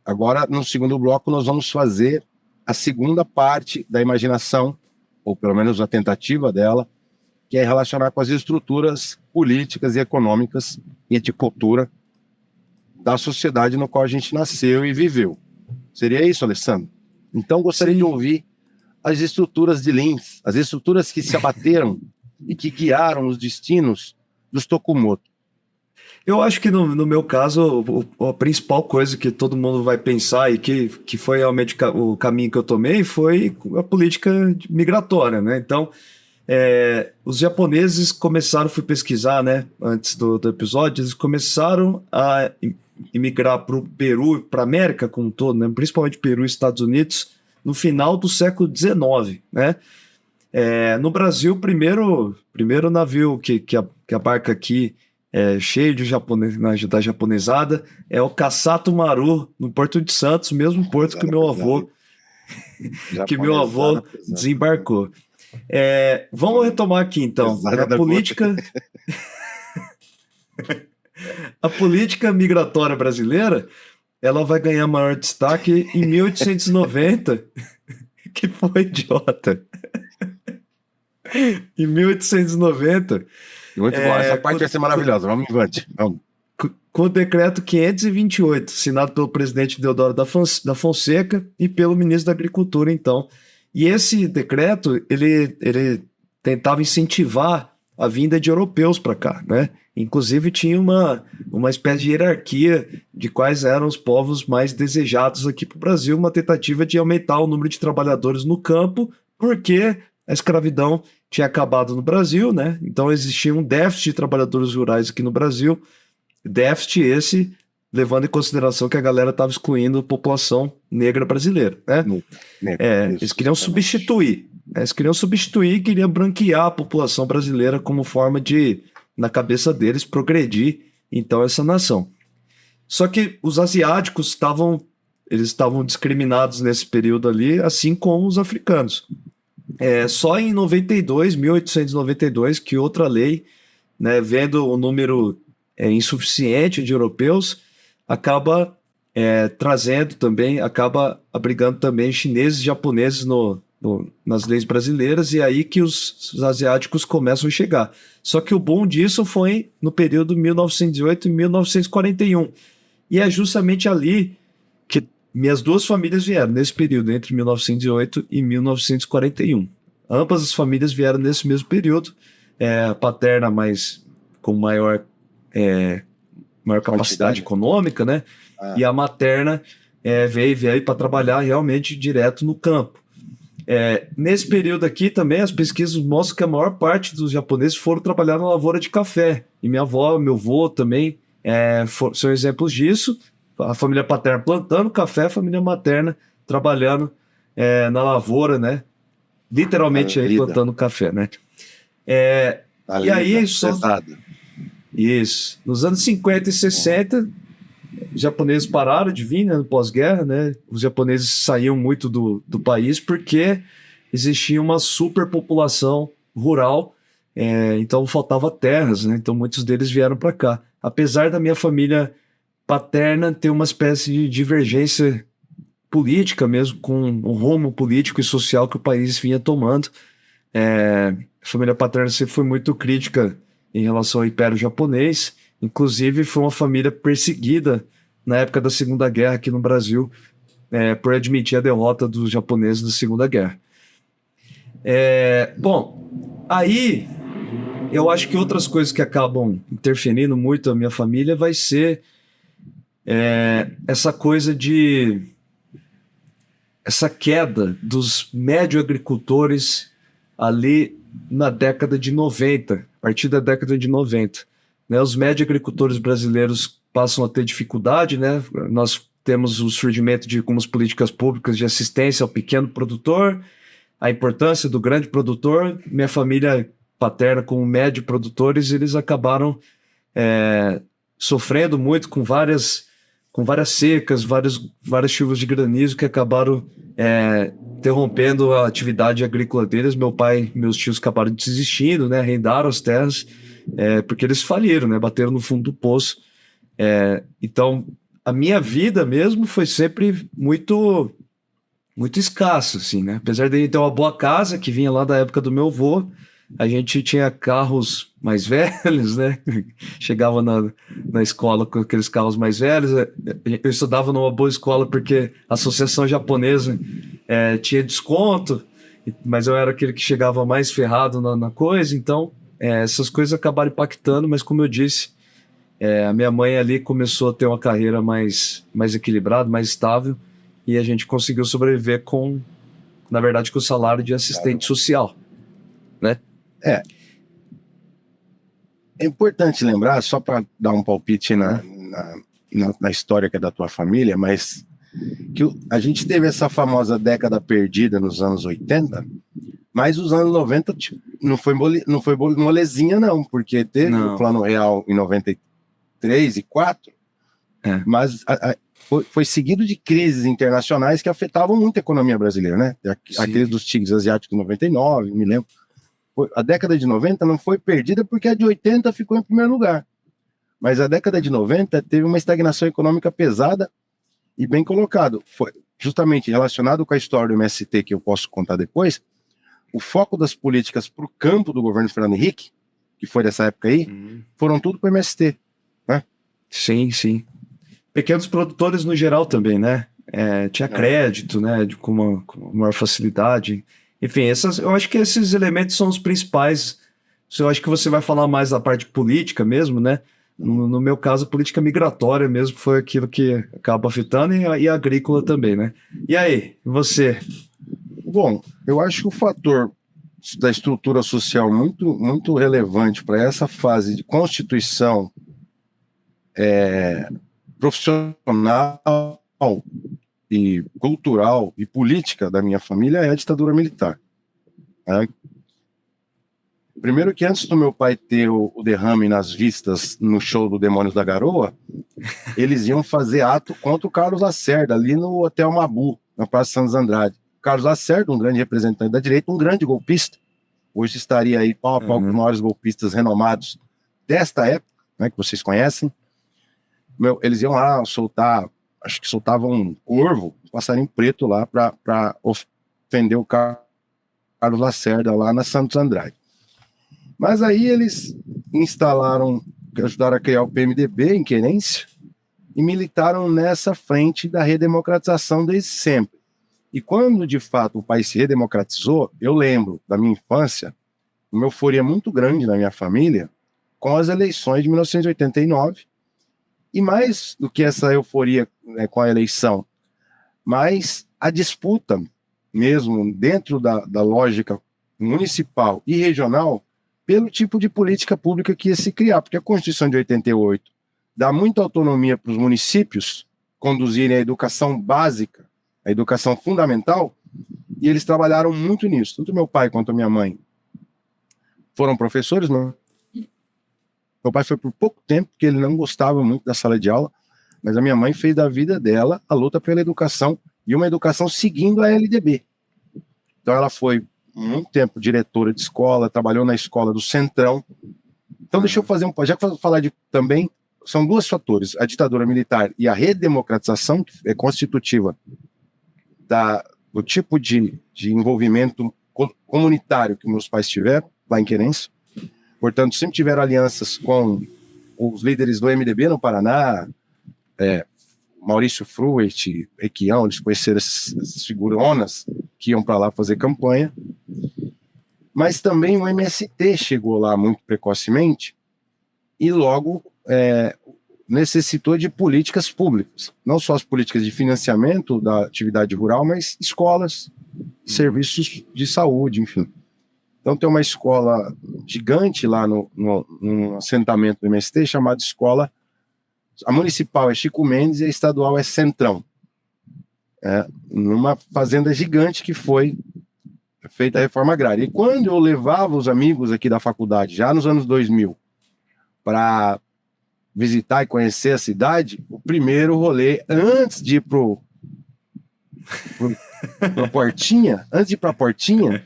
Agora, no segundo bloco, nós vamos fazer a segunda parte da imaginação, ou pelo menos a tentativa dela, que é relacionar com as estruturas políticas e econômicas e de cultura da sociedade no qual a gente nasceu e viveu. Seria isso, Alessandro? Então, gostaria de ouvir as estruturas de Lins, as estruturas que se abateram e que guiaram os destinos dos Tokumoto. Eu acho que no meu caso, a principal coisa que todo mundo vai pensar e que foi realmente o caminho que eu tomei foi a política migratória, né? Então, os japoneses começaram, fui pesquisar, né, antes do episódio, eles começaram a imigrar para o Peru, para a América como um todo, né, principalmente Peru e Estados Unidos, no final do século XIX, né? No Brasil, o primeiro navio que abarca aqui, cheio da japonesada, é o Kassato Maru, no Porto de Santos, mesmo porto que meu avô desembarcou. Vamos retomar aqui, então. A política migratória brasileira, ela vai ganhar maior destaque em 1890, que foi idiota. Em 1890... Muito bom, essa parte vai ser maravilhosa, vamos em diante. Vamos. Com o decreto 528, assinado pelo presidente Deodoro da Fonseca e pelo ministro da Agricultura, então. E esse decreto, ele tentava incentivar a vinda de europeus para cá, né? Inclusive tinha uma espécie de hierarquia de quais eram os povos mais desejados aqui para o Brasil, uma tentativa de aumentar o número de trabalhadores no campo, porque a escravidão tinha acabado no Brasil, né? Então existia um déficit de trabalhadores rurais aqui no Brasil, déficit esse levando em consideração que a galera estava excluindo a população negra brasileira, né? Eles queriam substituir, queriam branquear a população brasileira como forma de, na cabeça deles, progredir, então, essa nação. Só que os asiáticos estavam discriminados nesse período ali, assim como os africanos. Só em 1892, que outra lei, né, vendo o número insuficiente de europeus, acaba abrigando também chineses e japoneses nas leis brasileiras, e é aí que os asiáticos começam a chegar. Só que o bom disso foi no período 1908 e 1941, e é justamente ali que minhas duas famílias vieram, nesse período, entre 1908 e 1941. Ambas as famílias vieram nesse mesmo período, a paterna com maior capacidade econômica, né? E a materna veio para trabalhar realmente direto no campo. Nesse período aqui também as pesquisas mostram que a maior parte dos japoneses foram trabalhar na lavoura de café. E minha avó, meu avô também são exemplos disso. A família paterna plantando café, a família materna trabalhando na lavoura, né? Literalmente aí plantando café, né? E aí isso. Nos anos 50 e 60, os japoneses pararam de vir, né, no pós-guerra, né? Os japoneses saíam muito do país porque existia uma superpopulação rural, então faltava terras, né? Então muitos deles vieram para cá. Apesar da minha família paterna ter uma espécie de divergência política mesmo, com o rumo político e social que o país vinha tomando. A família paterna sempre foi muito crítica em relação ao Império Japonês, inclusive foi uma família perseguida na época da Segunda Guerra aqui no Brasil, por admitir a derrota dos japoneses na Segunda Guerra. Bom, aí eu acho que outras coisas que acabam interferindo muito a minha família vai ser essa coisa essa queda dos médio agricultores ali na década de 90, a partir da década de 90. Né? Os médio agricultores brasileiros passam a ter dificuldade, né? Nós temos o surgimento de algumas políticas públicas de assistência ao pequeno produtor, a importância do grande produtor. Minha família paterna, como médio produtores, eles acabaram sofrendo muito com várias secas, várias chuvas de granizo que acabaram interrompendo a atividade agrícola deles. Meu pai e meus tios acabaram desistindo, né? Arrendaram as terras, porque eles faliram, né? Bateram no fundo do poço. Então, a minha vida mesmo foi sempre muito, muito escassa, assim, né? Apesar de ter uma boa casa, que vinha lá da época do meu avô, a gente tinha carros mais velhos, né? Chegava na escola com aqueles carros mais velhos. Eu estudava numa boa escola porque a associação japonesa tinha desconto, mas eu era aquele que chegava mais ferrado na coisa. Então, essas coisas acabaram impactando, mas como eu disse, a minha mãe ali começou a ter uma carreira mais equilibrada, mais estável, e a gente conseguiu sobreviver na verdade, com o salário de assistente social, né? É importante lembrar, só para dar um palpite na história que é da tua família, mas que a gente teve essa famosa década perdida nos anos 80, mas os anos 90 não foi molezinha não, porque teve o Plano Real em 93 e 4, mas foi seguido de crises internacionais que afetavam muito a economia brasileira, né? A crise dos tigres asiáticos em 99, me lembro. A década de 90 não foi perdida porque a de 80 ficou em primeiro lugar. Mas a década de 90 teve uma estagnação econômica pesada e bem colocado. Foi justamente relacionado com a história do MST, que eu posso contar depois. O foco das políticas para o campo do governo Fernando Henrique, que foi dessa época aí, foram tudo para o MST. Né? Sim, sim. Pequenos produtores no geral também, né? Tinha crédito, né? Com uma maior facilidade. Enfim, eu acho que esses elementos são os principais. Eu acho que você vai falar mais da parte política mesmo, né? No meu caso, a política migratória mesmo foi aquilo que acaba afetando, e a agrícola também, né? E aí, você? Bom, eu acho que o fator da estrutura social muito, muito relevante para essa fase de constituição profissional e cultural e política da minha família é a ditadura militar. Primeiro que antes do meu pai ter o derrame nas vistas no show do Demônios da Garoa, eles iam fazer ato contra o Carlos Lacerda, ali no Hotel Mabu, na Praça Santos Andrade. Carlos Lacerda, um grande representante da direita, um grande golpista, hoje estaria aí pau a pau com os maiores golpistas renomados desta época, né, que vocês conhecem. Eles iam lá soltar, acho que soltavam um corvo, um passarinho preto lá para ofender o Carlos Lacerda lá na Santos Andrade. Mas aí eles ajudaram a criar o PMDB em Querência e militaram nessa frente da redemocratização desde sempre. E quando, de fato, o país se redemocratizou, eu lembro da minha infância, uma euforia muito grande na minha família com as eleições de 1989, e mais do que essa euforia, né, com a eleição, mas a disputa mesmo dentro da lógica municipal e regional pelo tipo de política pública que ia se criar, porque a Constituição de 88 dá muita autonomia para os municípios conduzirem a educação básica, a educação fundamental, e eles trabalharam muito nisso. Tanto meu pai quanto a minha mãe foram professores, não? Meu pai foi por pouco tempo, porque ele não gostava muito da sala de aula, mas a minha mãe fez da vida dela a luta pela educação, e uma educação seguindo a LDB. Então ela foi muito tempo diretora de escola, trabalhou na escola do Centrão. Então deixa eu fazer já que eu falar também, são dois fatores, a ditadura militar e a redemocratização, que é constitutiva do tipo de envolvimento comunitário que meus pais tiveram lá em Querência. Portanto, sempre tiveram alianças com os líderes do MDB no Paraná, Maurício Fruet, Equião, eles conheceram essas figuronas que iam para lá fazer campanha. Mas também o MST chegou lá muito precocemente e logo necessitou de políticas públicas. Não só as políticas de financiamento da atividade rural, mas escolas, serviços de saúde, enfim. Então tem uma escola gigante lá no assentamento do MST, chamada escola, a municipal é Chico Mendes e a estadual é Centrão. Numa fazenda gigante que foi feita a reforma agrária. E quando eu levava os amigos aqui da faculdade, já nos anos 2000, para visitar e conhecer a cidade, o primeiro rolê, antes de ir pra Portinha, antes de ir para a Portinha,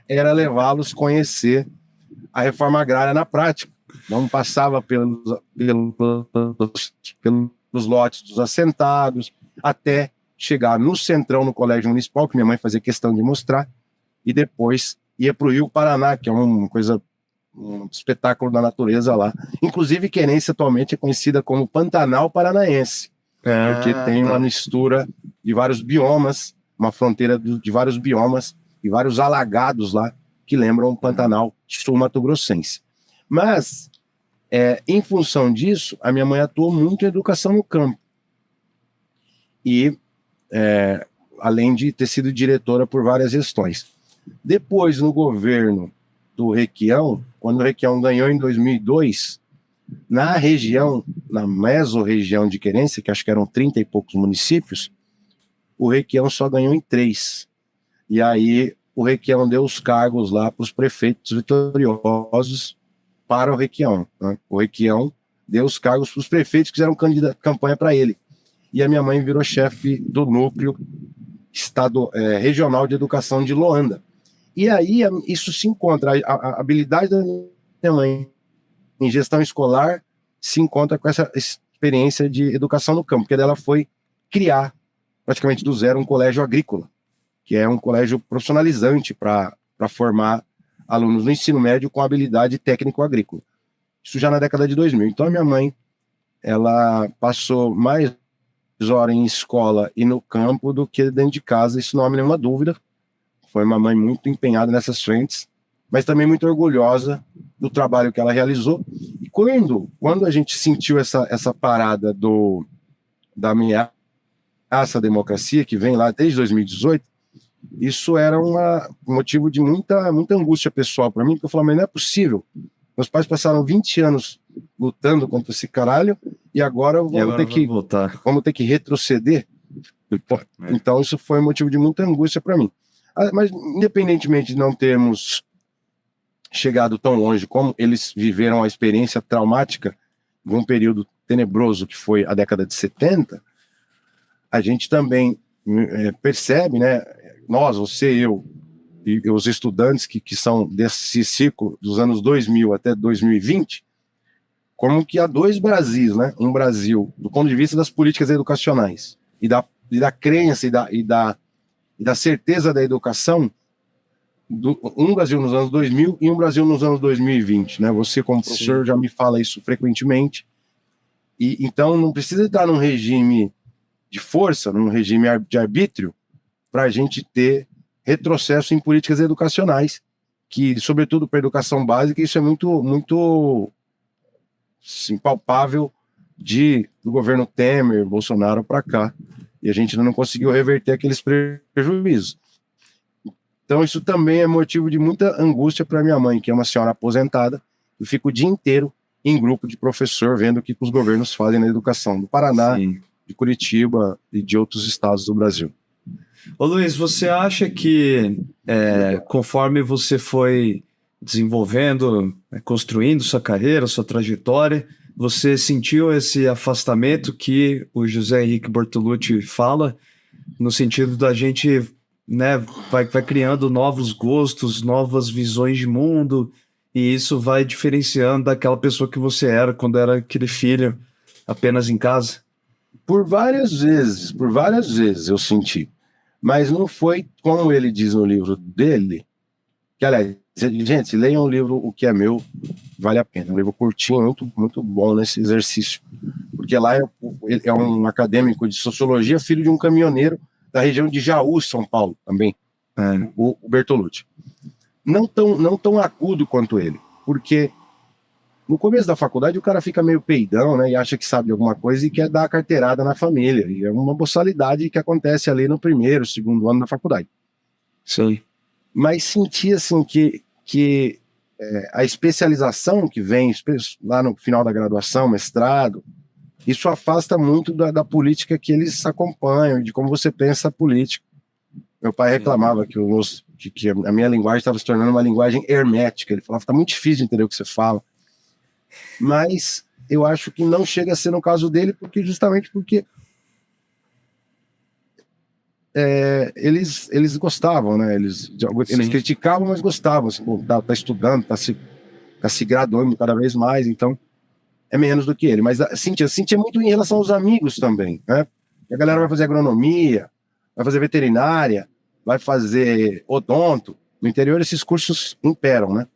era levá-los conhecer a reforma agrária na prática. Não passava pelos lotes dos assentados, até chegar no Centrão, no Colégio Municipal, que minha mãe fazia questão de mostrar, e depois ia para o Rio Paraná, que é um espetáculo da natureza lá. Inclusive, Querência atualmente é conhecida como Pantanal Paranaense, porque tem uma mistura de vários biomas, uma fronteira de vários biomas e vários alagados lá que lembram o Pantanal sul-mato-grossense. Mas, em função disso, a minha mãe atuou muito em educação no campo. E, além de ter sido diretora por várias gestões. Depois, no governo do Requião, quando o Requião ganhou em 2002, na região, na mesorregião de Querência, que acho que eram 30 e poucos municípios, o Requião só ganhou em 3. E aí o Requião deu os cargos lá para os prefeitos vitoriosos para o Requião. Né? O Requião deu os cargos para os prefeitos que fizeram campanha para ele. E a minha mãe virou chefe do núcleo regional de educação de Loanda. E aí isso se encontra, a habilidade da minha mãe em gestão escolar se encontra com essa experiência de educação no campo, porque ela foi criar praticamente do zero um colégio agrícola, que é um colégio profissionalizante para formar alunos no ensino médio com habilidade técnico-agrícola. Isso já na década de 2000. Então a minha mãe, ela passou mais horas em escola e no campo do que dentro de casa, isso não há nenhuma dúvida. Foi uma mãe muito empenhada nessas frentes, mas também muito orgulhosa do trabalho que ela realizou. E quando a gente sentiu essa parada da ameaça à democracia, que vem lá desde 2018, isso era um motivo de muita angústia pessoal para mim, porque eu falei, mas não é possível. Meus pais passaram 20 anos lutando contra esse caralho e agora vamos ter que retroceder. Então isso foi um motivo de muita angústia para mim. Mas independentemente de não termos chegado tão longe como eles viveram a experiência traumática de um período tenebroso que foi a década de 70, a gente também percebe, né, nós, você, eu e os estudantes que são desse ciclo dos anos 2000 até 2020, como que há dois Brasis, né? Um Brasil do ponto de vista das políticas educacionais e da crença e da certeza da educação, um Brasil nos anos 2000 e um Brasil nos anos 2020, né? Você como professor já me fala isso frequentemente, e então não precisa estar num regime de força, num regime de arbítrio, para a gente ter retrocesso em políticas educacionais, que, sobretudo para a educação básica, isso é muito assim, palpável do governo Temer, Bolsonaro para cá, e a gente ainda não conseguiu reverter aqueles prejuízos. Então isso também é motivo de muita angústia para minha mãe, que é uma senhora aposentada, e fica o dia inteiro em grupo de professor, vendo o que os governos fazem na educação do Paraná, Sim. de Curitiba e de outros estados do Brasil. Ô Luiz, você acha que conforme você foi desenvolvendo, construindo sua carreira, sua trajetória, você sentiu esse afastamento que o José Henrique Bortolucci fala, no sentido da gente, né, vai criando novos gostos, novas visões de mundo, e isso vai diferenciando daquela pessoa que você era quando era aquele filho apenas em casa? Por várias vezes eu senti. Mas não foi como ele diz no livro dele, que, aliás, gente, leiam o livro O Que É Meu, vale a pena. Um livro curtinho, muito, muito bom nesse exercício. Porque lá ele é um acadêmico de sociologia, filho de um caminhoneiro da região de Jaú, São Paulo, também, o Bertolucci. Não tão agudo quanto ele, porque no começo da faculdade o cara fica meio peidão, né, e acha que sabe alguma coisa e quer dar a carteirada na família, e é uma boçalidade que acontece ali no primeiro, segundo ano da faculdade. Sim. Mas senti assim que que a especialização que vem lá no final da graduação, mestrado, isso afasta muito da política que eles acompanham, de como você pensa a política. Meu pai reclamava que a minha linguagem estava se tornando uma linguagem hermética. Ele falava, está muito difícil de entender o que você fala. Mas eu acho que não chega a ser no caso dele, justamente porque eles gostavam, né? Eles criticavam, mas gostavam. Assim, tá estudando, tá se graduando cada vez mais, então é menos do que ele. Mas a Cíntia é muito em relação aos amigos também, né? A galera vai fazer agronomia, vai fazer veterinária, vai fazer odonto. No interior esses cursos imperam, né?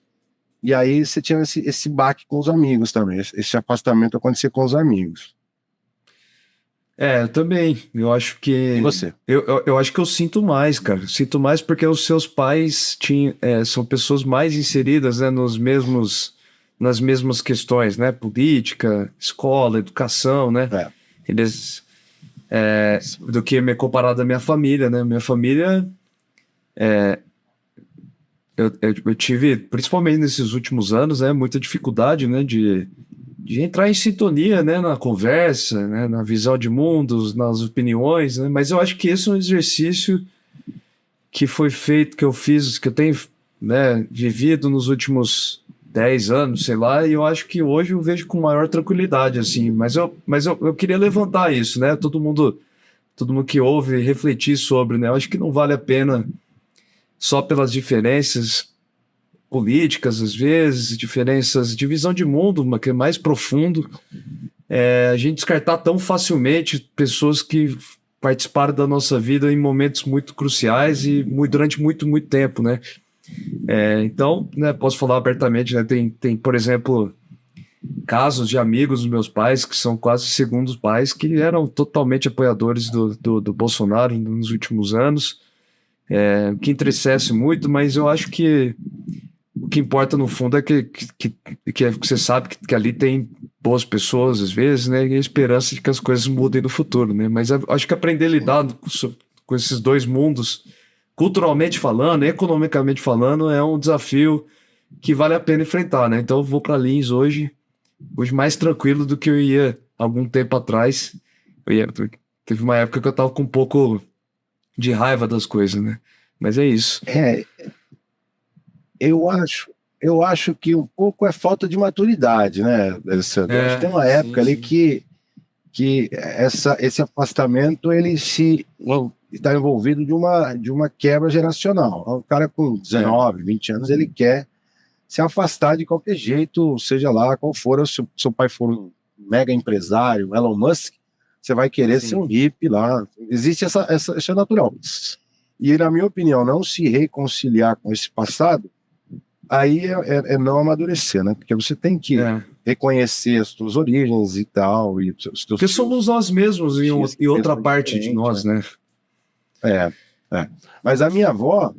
E aí você tinha esse baque com os amigos também, esse afastamento acontecia com os amigos. Eu também. Eu acho que... E você? Eu acho que eu sinto mais, cara. Sinto mais porque os seus pais são pessoas mais inseridas, né, nas mesmas questões, né? Política, escola, educação, né? Eles... do que me comparado à minha família, né? Minha família... Eu tive, principalmente nesses últimos anos, né, muita dificuldade, né, de entrar em sintonia, né, na conversa, né, na visão de mundos, nas opiniões, né, mas eu acho que esse é um exercício que foi feito, que eu fiz, que eu tenho, né, vivido nos últimos 10 anos, sei lá, e eu acho que hoje eu vejo com maior tranquilidade, assim, mas eu queria levantar isso, né, todo mundo que ouve refletir sobre, né, eu acho que não vale a pena só pelas diferenças políticas, às vezes, diferenças de visão de mundo, que é mais profundo, a gente descartar tão facilmente pessoas que participaram da nossa vida em momentos muito cruciais e durante muito, muito tempo, né? Então, né, posso falar abertamente, né, tem, por exemplo, casos de amigos dos meus pais, que são quase segundos pais, que eram totalmente apoiadores do Bolsonaro nos últimos anos, que entristece muito, mas eu acho que o que importa no fundo é que você sabe que ali tem boas pessoas às vezes, né, e a esperança de que as coisas mudem no futuro, né, mas eu acho que aprender a lidar com esses dois mundos, culturalmente falando, economicamente falando, é um desafio que vale a pena enfrentar, né, então eu vou para Lins hoje mais tranquilo do que eu ia algum tempo atrás. Teve uma época que eu tava com um pouco de raiva das coisas, né? Mas é isso. Eu acho que um pouco é falta de maturidade, né, Alessandro? Acho que tem uma época ali que esse afastamento ele está envolvido de uma quebra geracional. O cara com 19, 20 anos, ele quer se afastar de qualquer jeito, seja lá qual for, se seu pai for um mega empresário, Elon Musk, você vai querer ser um hippie lá. Existe isso é natural. E, na minha opinião, não se reconciliar com esse passado, aí é não amadurecer, né? Porque você tem que reconhecer as suas origens e tal. E porque somos nós mesmos em outra parte de nós, né? Mas a minha avó,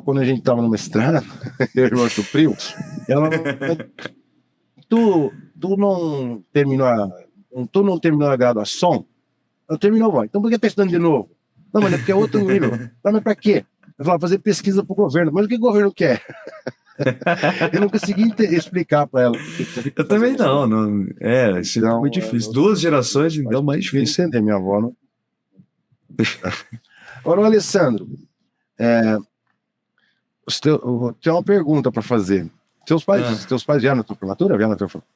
quando a gente estava no mestrado, eu e o outro primo, ela... Tu não terminou a graduação? Eu terminou, vó. Então por que tá estudando de novo? Não, mas é porque é outro nível. Não, mas pra quê? Eu falava, fazer pesquisa pro governo. Mas o que o governo quer? Eu não consegui explicar para ela. Eu também não. Isso é muito difícil. 2 gerações, então, mais difícil. Entender, minha avó, não? Agora, Alessandro, tem uma pergunta para fazer. Teus pais vieram na tua formatura?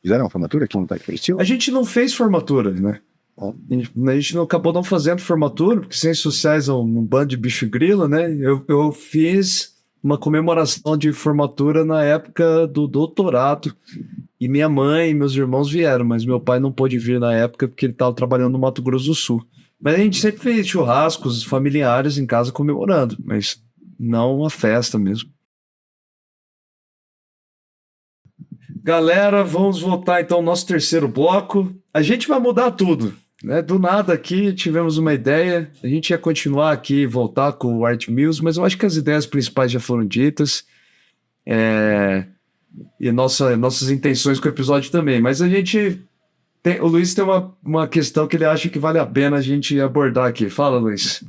Fizeram a formatura aqui no Taekwondo? A gente não fez formatura, né? A gente acabou não fazendo formatura, porque ciências sociais é um bando de bicho grilo, né? Eu fiz uma comemoração de formatura na época do doutorado, e minha mãe e meus irmãos vieram, mas meu pai não pôde vir na época porque ele estava trabalhando no Mato Grosso do Sul. Mas a gente sempre fez churrascos familiares em casa comemorando, mas não uma festa mesmo. Galera, vamos voltar então ao nosso terceiro bloco. A gente vai mudar tudo, né? Do nada aqui tivemos uma ideia. A gente ia continuar aqui, voltar com o Art Mills, mas eu acho que as ideias principais já foram ditas. E nossas intenções com o episódio também. Mas a gente o Luiz tem uma questão que ele acha que vale a pena a gente abordar aqui. Fala, Luiz.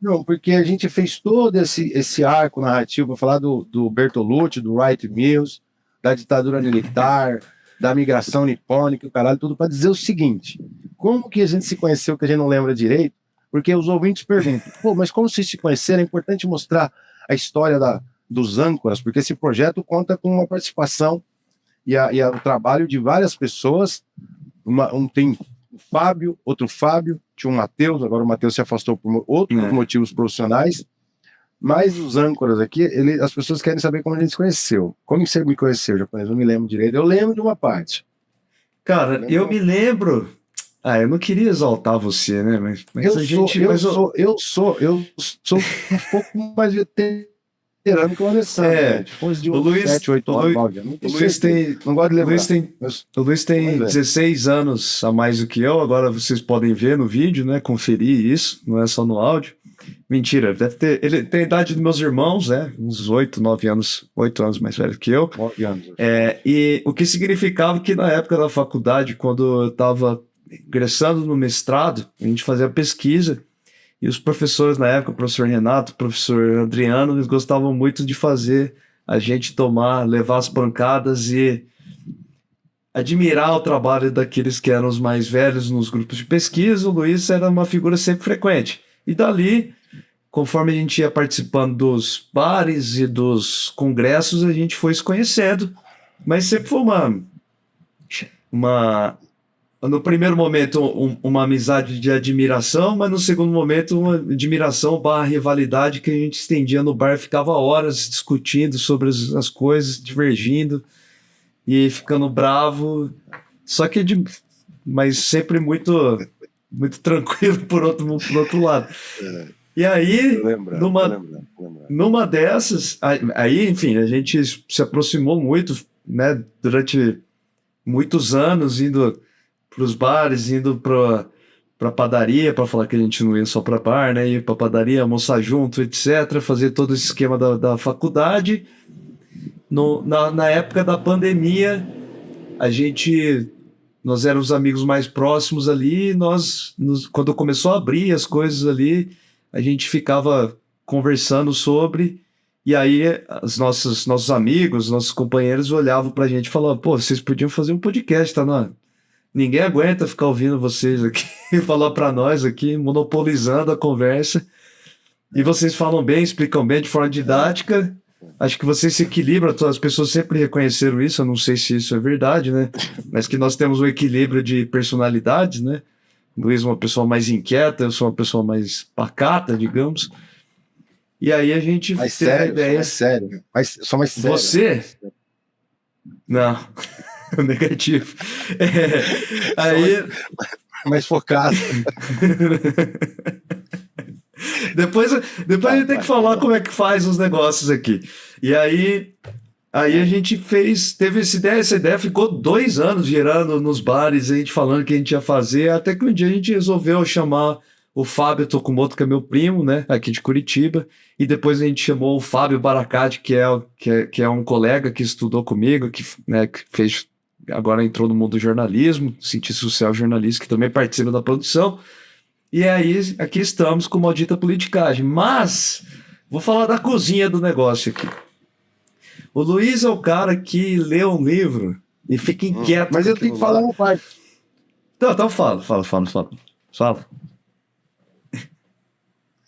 Não, porque a gente fez todo esse arco narrativo para falar do Bertolucci, do Wright Mills, da ditadura militar, da migração nipônica, o caralho, tudo para dizer o seguinte: como que a gente se conheceu que a gente não lembra direito? Porque os ouvintes perguntam, pô, mas como vocês se conheceram? É importante mostrar a história dos âncoras, porque esse projeto conta com uma participação e o trabalho de várias pessoas. Tem o Fábio, outro Fábio, tinha o Matheus, agora o Matheus se afastou por outros motivos profissionais, mas os âncoras aqui, as pessoas querem saber como a gente se conheceu. Como você me conheceu, japonês? Eu não me lembro direito. Eu lembro de uma parte. Cara, eu me lembro. Eu não queria exaltar você, né? Mas eu sou um pouco mais veterano que o Alessandro. Depois de o Luiz, 7, 8 anos, 9 anos. O Luiz tem. Não gosto de lembrar. O Luiz tem 16 anos a mais do que eu. Agora vocês podem ver no vídeo, né? Conferir isso, não é só no áudio. Mentira, deve ter. Ele tem a idade dos meus irmãos, né? Uns 8, 9 anos, 8 anos mais velho que eu. 9 anos. E o que significava que na época da faculdade, quando eu estava ingressando no mestrado, a gente fazia pesquisa. E os professores na época, o professor Renato, o professor Adriano, eles gostavam muito de fazer a gente levar as pancadas e admirar o trabalho daqueles que eram os mais velhos nos grupos de pesquisa. O Luiz era uma figura sempre frequente. E dali, conforme a gente ia participando dos bares e dos congressos, a gente foi se conhecendo. Mas sempre foi no primeiro momento, uma amizade de admiração, mas no segundo momento, uma admiração / rivalidade que a gente estendia no bar, ficava horas discutindo sobre as coisas, divergindo e ficando bravo. Só que, mas sempre muito, muito tranquilo por outro lado. E aí, numa dessas, aí, enfim, a gente se aproximou muito, né, durante muitos anos, indo para os bares, indo para padaria, para falar que a gente não ia só para bar, né? Ir para padaria, almoçar junto, etc. Fazer todo esse esquema da faculdade. Na época da pandemia, nós éramos amigos mais próximos ali. Quando começou a abrir as coisas ali, a gente ficava conversando sobre. E aí, nossos amigos, nossos companheiros olhavam para a gente e falavam: pô, vocês podiam fazer um podcast, tá? Ninguém aguenta ficar ouvindo vocês aqui e falar para nós aqui, monopolizando a conversa. E vocês falam bem, explicam bem de forma didática. Acho que vocês se equilibram, as pessoas sempre reconheceram isso, eu não sei se isso é verdade, né? Mas que nós temos um equilíbrio de personalidades, né? O Luiz é uma pessoa mais inquieta, eu sou uma pessoa mais pacata, digamos. E aí a gente teve a ideia... Só mais sério. Você? Não... Negativo. Aí... Mais focado. Depois a gente tem que falar como é que faz os negócios aqui. E aí a gente teve essa ideia ficou 2 anos girando nos bares, a gente falando o que a gente ia fazer, até que um dia a gente resolveu chamar o Fábio Tokumoto, que é meu primo, né, aqui de Curitiba, e depois a gente chamou o Fábio Baracate, que é um colega que estudou comigo, que fez... Agora entrou no mundo do jornalismo, cientista social jornalista, que também participa da produção. E aí, aqui estamos com maldita politicagem. Mas, vou falar da cozinha do negócio aqui. O Luiz é o cara que lê um livro e fica inquieto. Mas eu tenho que falar uma parte. Então fala.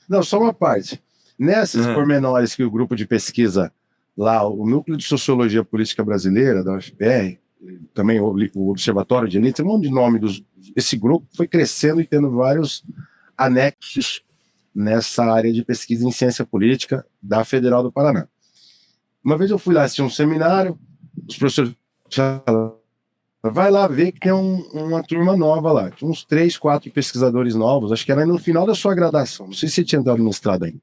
Não, só uma parte. Nessas pormenores que o grupo de pesquisa lá, o Núcleo de Sociologia Política Brasileira, da UFPR, também o Observatório de Elite, um monte de nome esse grupo foi crescendo e tendo vários anexos nessa área de pesquisa em ciência política da Federal do Paraná. Uma vez eu fui lá assistir um seminário, os professores falaram: vai lá ver que tem uma turma nova lá, tinha uns 3, 4 pesquisadores novos, acho que era no final da sua graduação, não sei se você tinha entrado no mestrado ainda.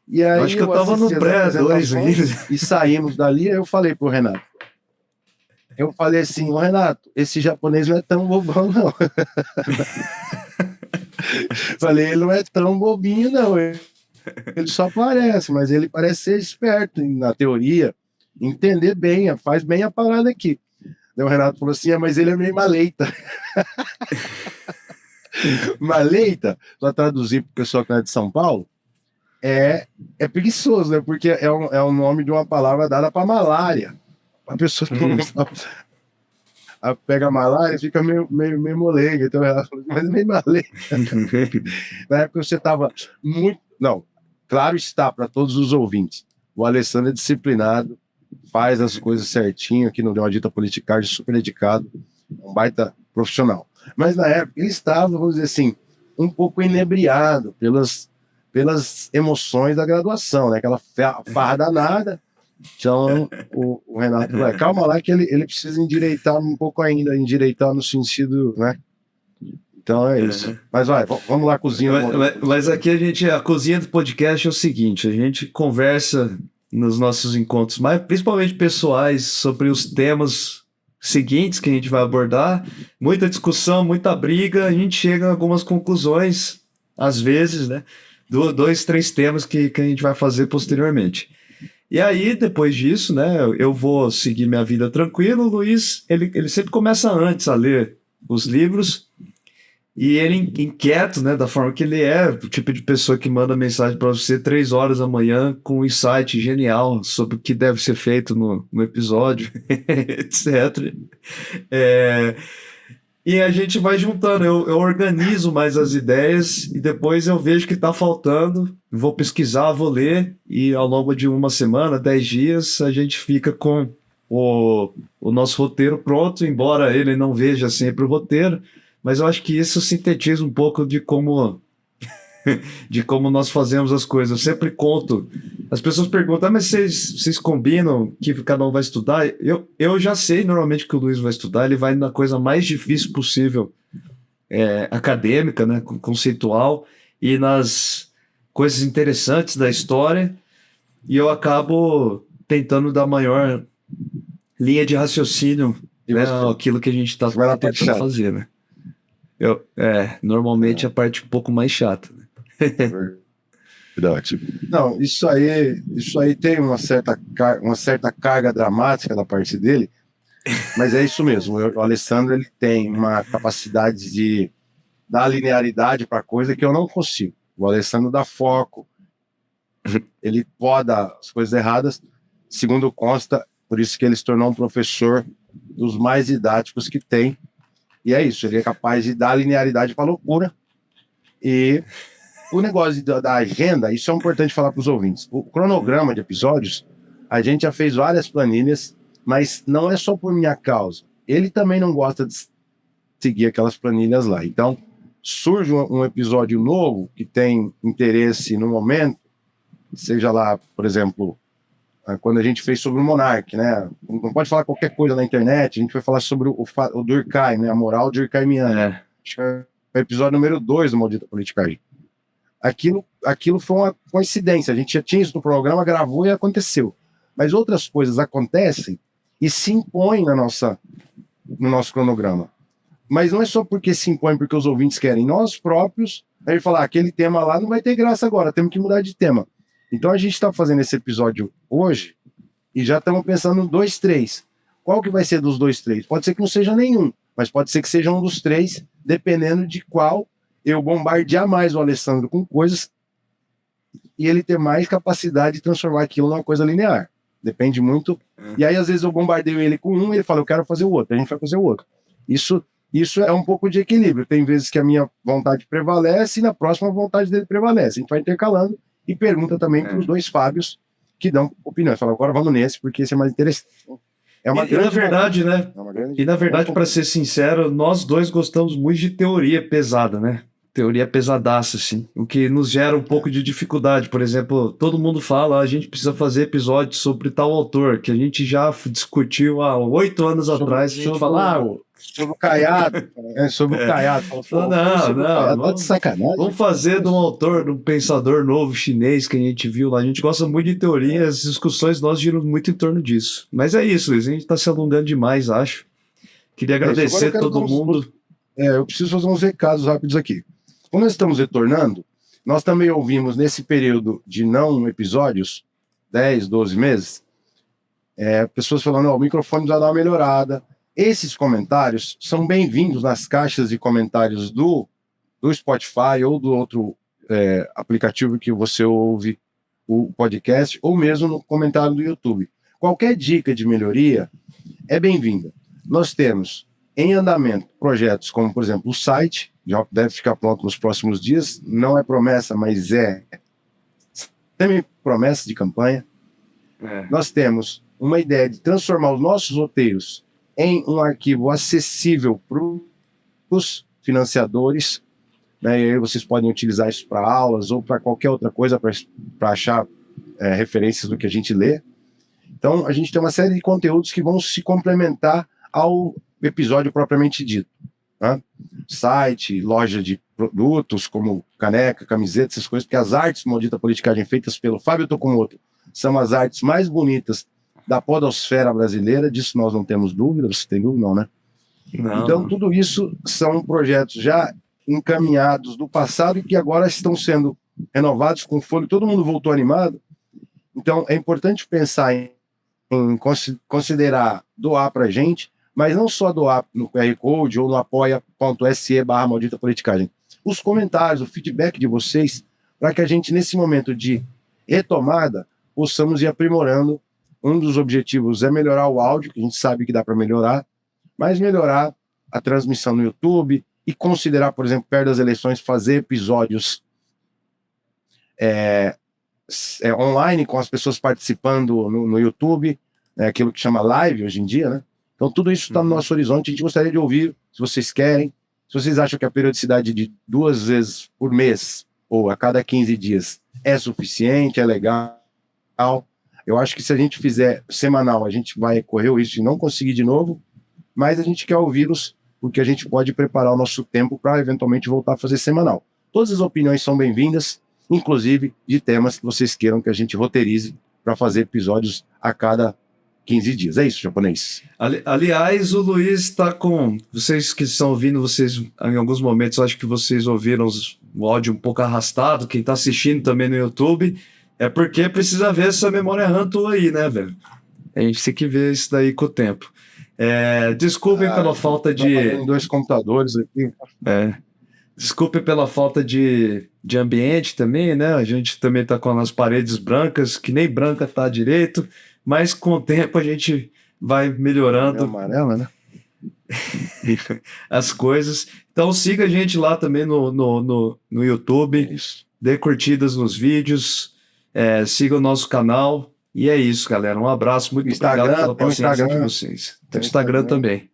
E aí acho que eu estava no pré-2 ainda. E saímos dali, aí eu falei pro Renato, assim: Renato, esse japonês não é tão bobão, não. Falei, ele não é tão bobinho, não. Ele só parece, mas ele parece ser esperto na teoria, entender bem, faz bem a parada aqui. Daí o Renato falou assim: mas ele é meio maleita. Maleita, para traduzir para o pessoal que não é de São Paulo, é preguiçoso, né? Porque é o nome de uma palavra dada para malária. A pessoa pega a malária e fica meio molenga. Então ela fala, mas meio maleita. Na época você estava muito... Não, claro está para todos os ouvintes. O Alessandro é disciplinado, faz as coisas certinho, aqui no Deu uma Dita Politicagem, super dedicado, um baita profissional. Mas na época ele estava, vamos dizer assim, um pouco inebriado pelas emoções da graduação, né? Aquela farra danada. Então o Renato falou, calma lá que ele precisa endireitar um pouco ainda, endireitar no sentido, né? Então é isso. Mas vai, vamos lá, cozinha. Mas aqui a cozinha do podcast é o seguinte, a gente conversa nos nossos encontros, mas principalmente pessoais, sobre os temas seguintes que a gente vai abordar, muita discussão, muita briga, a gente chega a algumas conclusões, às vezes, né? 2, 3 temas que a gente vai fazer posteriormente. E aí, depois disso, né, eu vou seguir minha vida tranquilo. O Luiz, ele sempre começa antes a ler os livros, e ele, inquieto, né, da forma que ele é, o tipo de pessoa que manda mensagem para você 3 horas da manhã com um insight genial sobre o que deve ser feito no episódio, etc. E a gente vai juntando, eu organizo mais as ideias e depois eu vejo que está faltando, vou pesquisar, vou ler, e ao longo de uma semana, 10 dias, a gente fica com o nosso roteiro pronto, embora ele não veja sempre o roteiro, mas eu acho que isso sintetiza um pouco de como nós fazemos as coisas. Eu sempre conto, as pessoas perguntam, mas vocês combinam que cada um vai estudar? Eu já sei normalmente que o Luiz vai estudar, ele vai na coisa mais difícil possível, acadêmica, né, conceitual, e nas coisas interessantes da história, e eu acabo tentando dar maior linha de raciocínio, né, aquilo que a gente está tentando fazer, né? Normalmente a parte um pouco mais chata, né? Verdade. Não, isso aí tem uma certa carga dramática da parte dele, mas é isso mesmo. O Alessandro, ele tem uma capacidade de dar linearidade para coisa que eu não consigo. O Alessandro dá foco, ele poda as coisas erradas, segundo consta, por isso que ele se tornou um professor dos mais didáticos que tem. E é isso, ele é capaz de dar linearidade para loucura. E o negócio da agenda, isso é importante falar para os ouvintes. O cronograma de episódios, a gente já fez várias planilhas, mas não é só por minha causa. Ele também não gosta de seguir aquelas planilhas lá. Então, surge um episódio novo que tem interesse no momento, seja lá, por exemplo, quando a gente fez sobre o Monark, né? Não pode falar qualquer coisa na internet, a gente vai falar sobre o Durkheim, né? A moral durkheimiana. Acho que é o episódio número 2 do Maldita Politicagem. Aquilo foi uma coincidência, a gente já tinha isso no programa, gravou e aconteceu. Mas outras coisas acontecem e se impõem no nosso cronograma. Mas não é só porque se impõe, porque os ouvintes querem. Nós próprios, a gente fala, aquele tema lá não vai ter graça agora, temos que mudar de tema. Então a gente está fazendo esse episódio hoje e já estamos pensando no 2, 3. Qual que vai ser dos 2, 3? Pode ser que não seja nenhum, mas pode ser que seja um dos 3, dependendo de qual eu bombardear mais o Alessandro com coisas e ele ter mais capacidade de transformar aquilo numa coisa linear. Depende muito. E aí, às vezes, eu bombardeio ele com um e ele fala, eu quero fazer o outro. A gente vai fazer o outro. Isso é um pouco de equilíbrio. Tem vezes que a minha vontade prevalece e na próxima a vontade dele prevalece. A gente vai intercalando e pergunta também para os 2 Fábios que dão opinião. Fala, agora vamos nesse, porque esse é mais interessante. Na verdade, né? E na verdade, para ser sincero, nós 2 gostamos muito de teoria pesada, né? Teoria pesadaça, assim. O que nos gera um pouco de dificuldade. Por exemplo, todo mundo fala, a gente precisa fazer episódio sobre tal autor, que a gente já discutiu há 8 anos atrás. A gente fala, sobre o Caiado. Sobre o Caiado. Não. Tá de sacanagem. Vamos fazer de um autor, de um pensador novo chinês que a gente viu lá. A gente gosta muito de teoria, as discussões nós giram muito em torno disso. Mas é isso, Luiz. A gente está se alongando demais, acho. Queria agradecer a todo mundo. Eu preciso fazer uns recados rápidos aqui. Quando nós estamos retornando, nós também ouvimos nesse período de não episódios, 10, 12 meses, pessoas falando, o microfone já dá uma melhorada. Esses comentários são bem-vindos nas caixas de comentários do do Spotify ou do outro aplicativo que você ouve o podcast, ou mesmo no comentário do YouTube. Qualquer dica de melhoria é bem-vinda. Nós temos em andamento projetos como, por exemplo, o site, já deve ficar pronto nos próximos dias, não é promessa, mas é também promessa de campanha. Nós temos uma ideia de transformar os nossos roteiros em um arquivo acessível para os financiadores, né? E aí vocês podem utilizar isso para aulas ou para qualquer outra coisa, para achar referências do que a gente lê. Então, a gente tem uma série de conteúdos que vão se complementar ao episódio propriamente dito, né? Site, loja de produtos, como caneca, camiseta, essas coisas, porque as artes Maldita Politicagem feitas pelo Fábio Tokumoto são as artes mais bonitas da podosfera brasileira, disso nós não temos dúvida. Você tem dúvida? Não, né? Não. Então, tudo isso são projetos já encaminhados do passado e que agora estão sendo renovados com fôlego. Todo mundo voltou animado. Então, é importante pensar em considerar doar para a gente, mas não só doar no QR Code ou no apoia.se/Maldita Politicagem. Os comentários, o feedback de vocês, para que a gente, nesse momento de retomada, possamos ir aprimorando. Um dos objetivos é melhorar o áudio, que a gente sabe que dá para melhorar, mas melhorar a transmissão no YouTube e considerar, por exemplo, perto das eleições, fazer episódios online, com as pessoas participando no YouTube, aquilo que chama live hoje em dia, né? Então tudo isso está no nosso horizonte. A gente gostaria de ouvir, se vocês querem, se vocês acham que a periodicidade de 2 vezes por mês ou a cada 15 dias é suficiente, é legal. Eu acho que se a gente fizer semanal, a gente vai correr o risco de não conseguir de novo, mas a gente quer ouvi-los, porque a gente pode preparar o nosso tempo para eventualmente voltar a fazer semanal. Todas as opiniões são bem-vindas, inclusive de temas que vocês queiram que a gente roteirize para fazer episódios a cada 15 dias. É isso, japonês. Aliás, o Luiz está com... Vocês que estão ouvindo, vocês em alguns momentos, acho que vocês ouviram o áudio um pouco arrastado. Quem está assistindo também no YouTube, é porque precisa ver essa memória RAM tua aí, né, velho? A gente tem que ver isso daí com o tempo. Desculpem pela falta de... 2 computadores aqui. Desculpe pela falta de ambiente também, né? A gente também está com as paredes brancas, que nem branca tá direito, mas com o tempo a gente vai melhorando. É amarela, né? As coisas. Então siga a gente lá também no YouTube, dê curtidas nos vídeos, siga o nosso canal. E é isso, galera. Um abraço, muito obrigado pela paciência de vocês. Tem o Instagram também.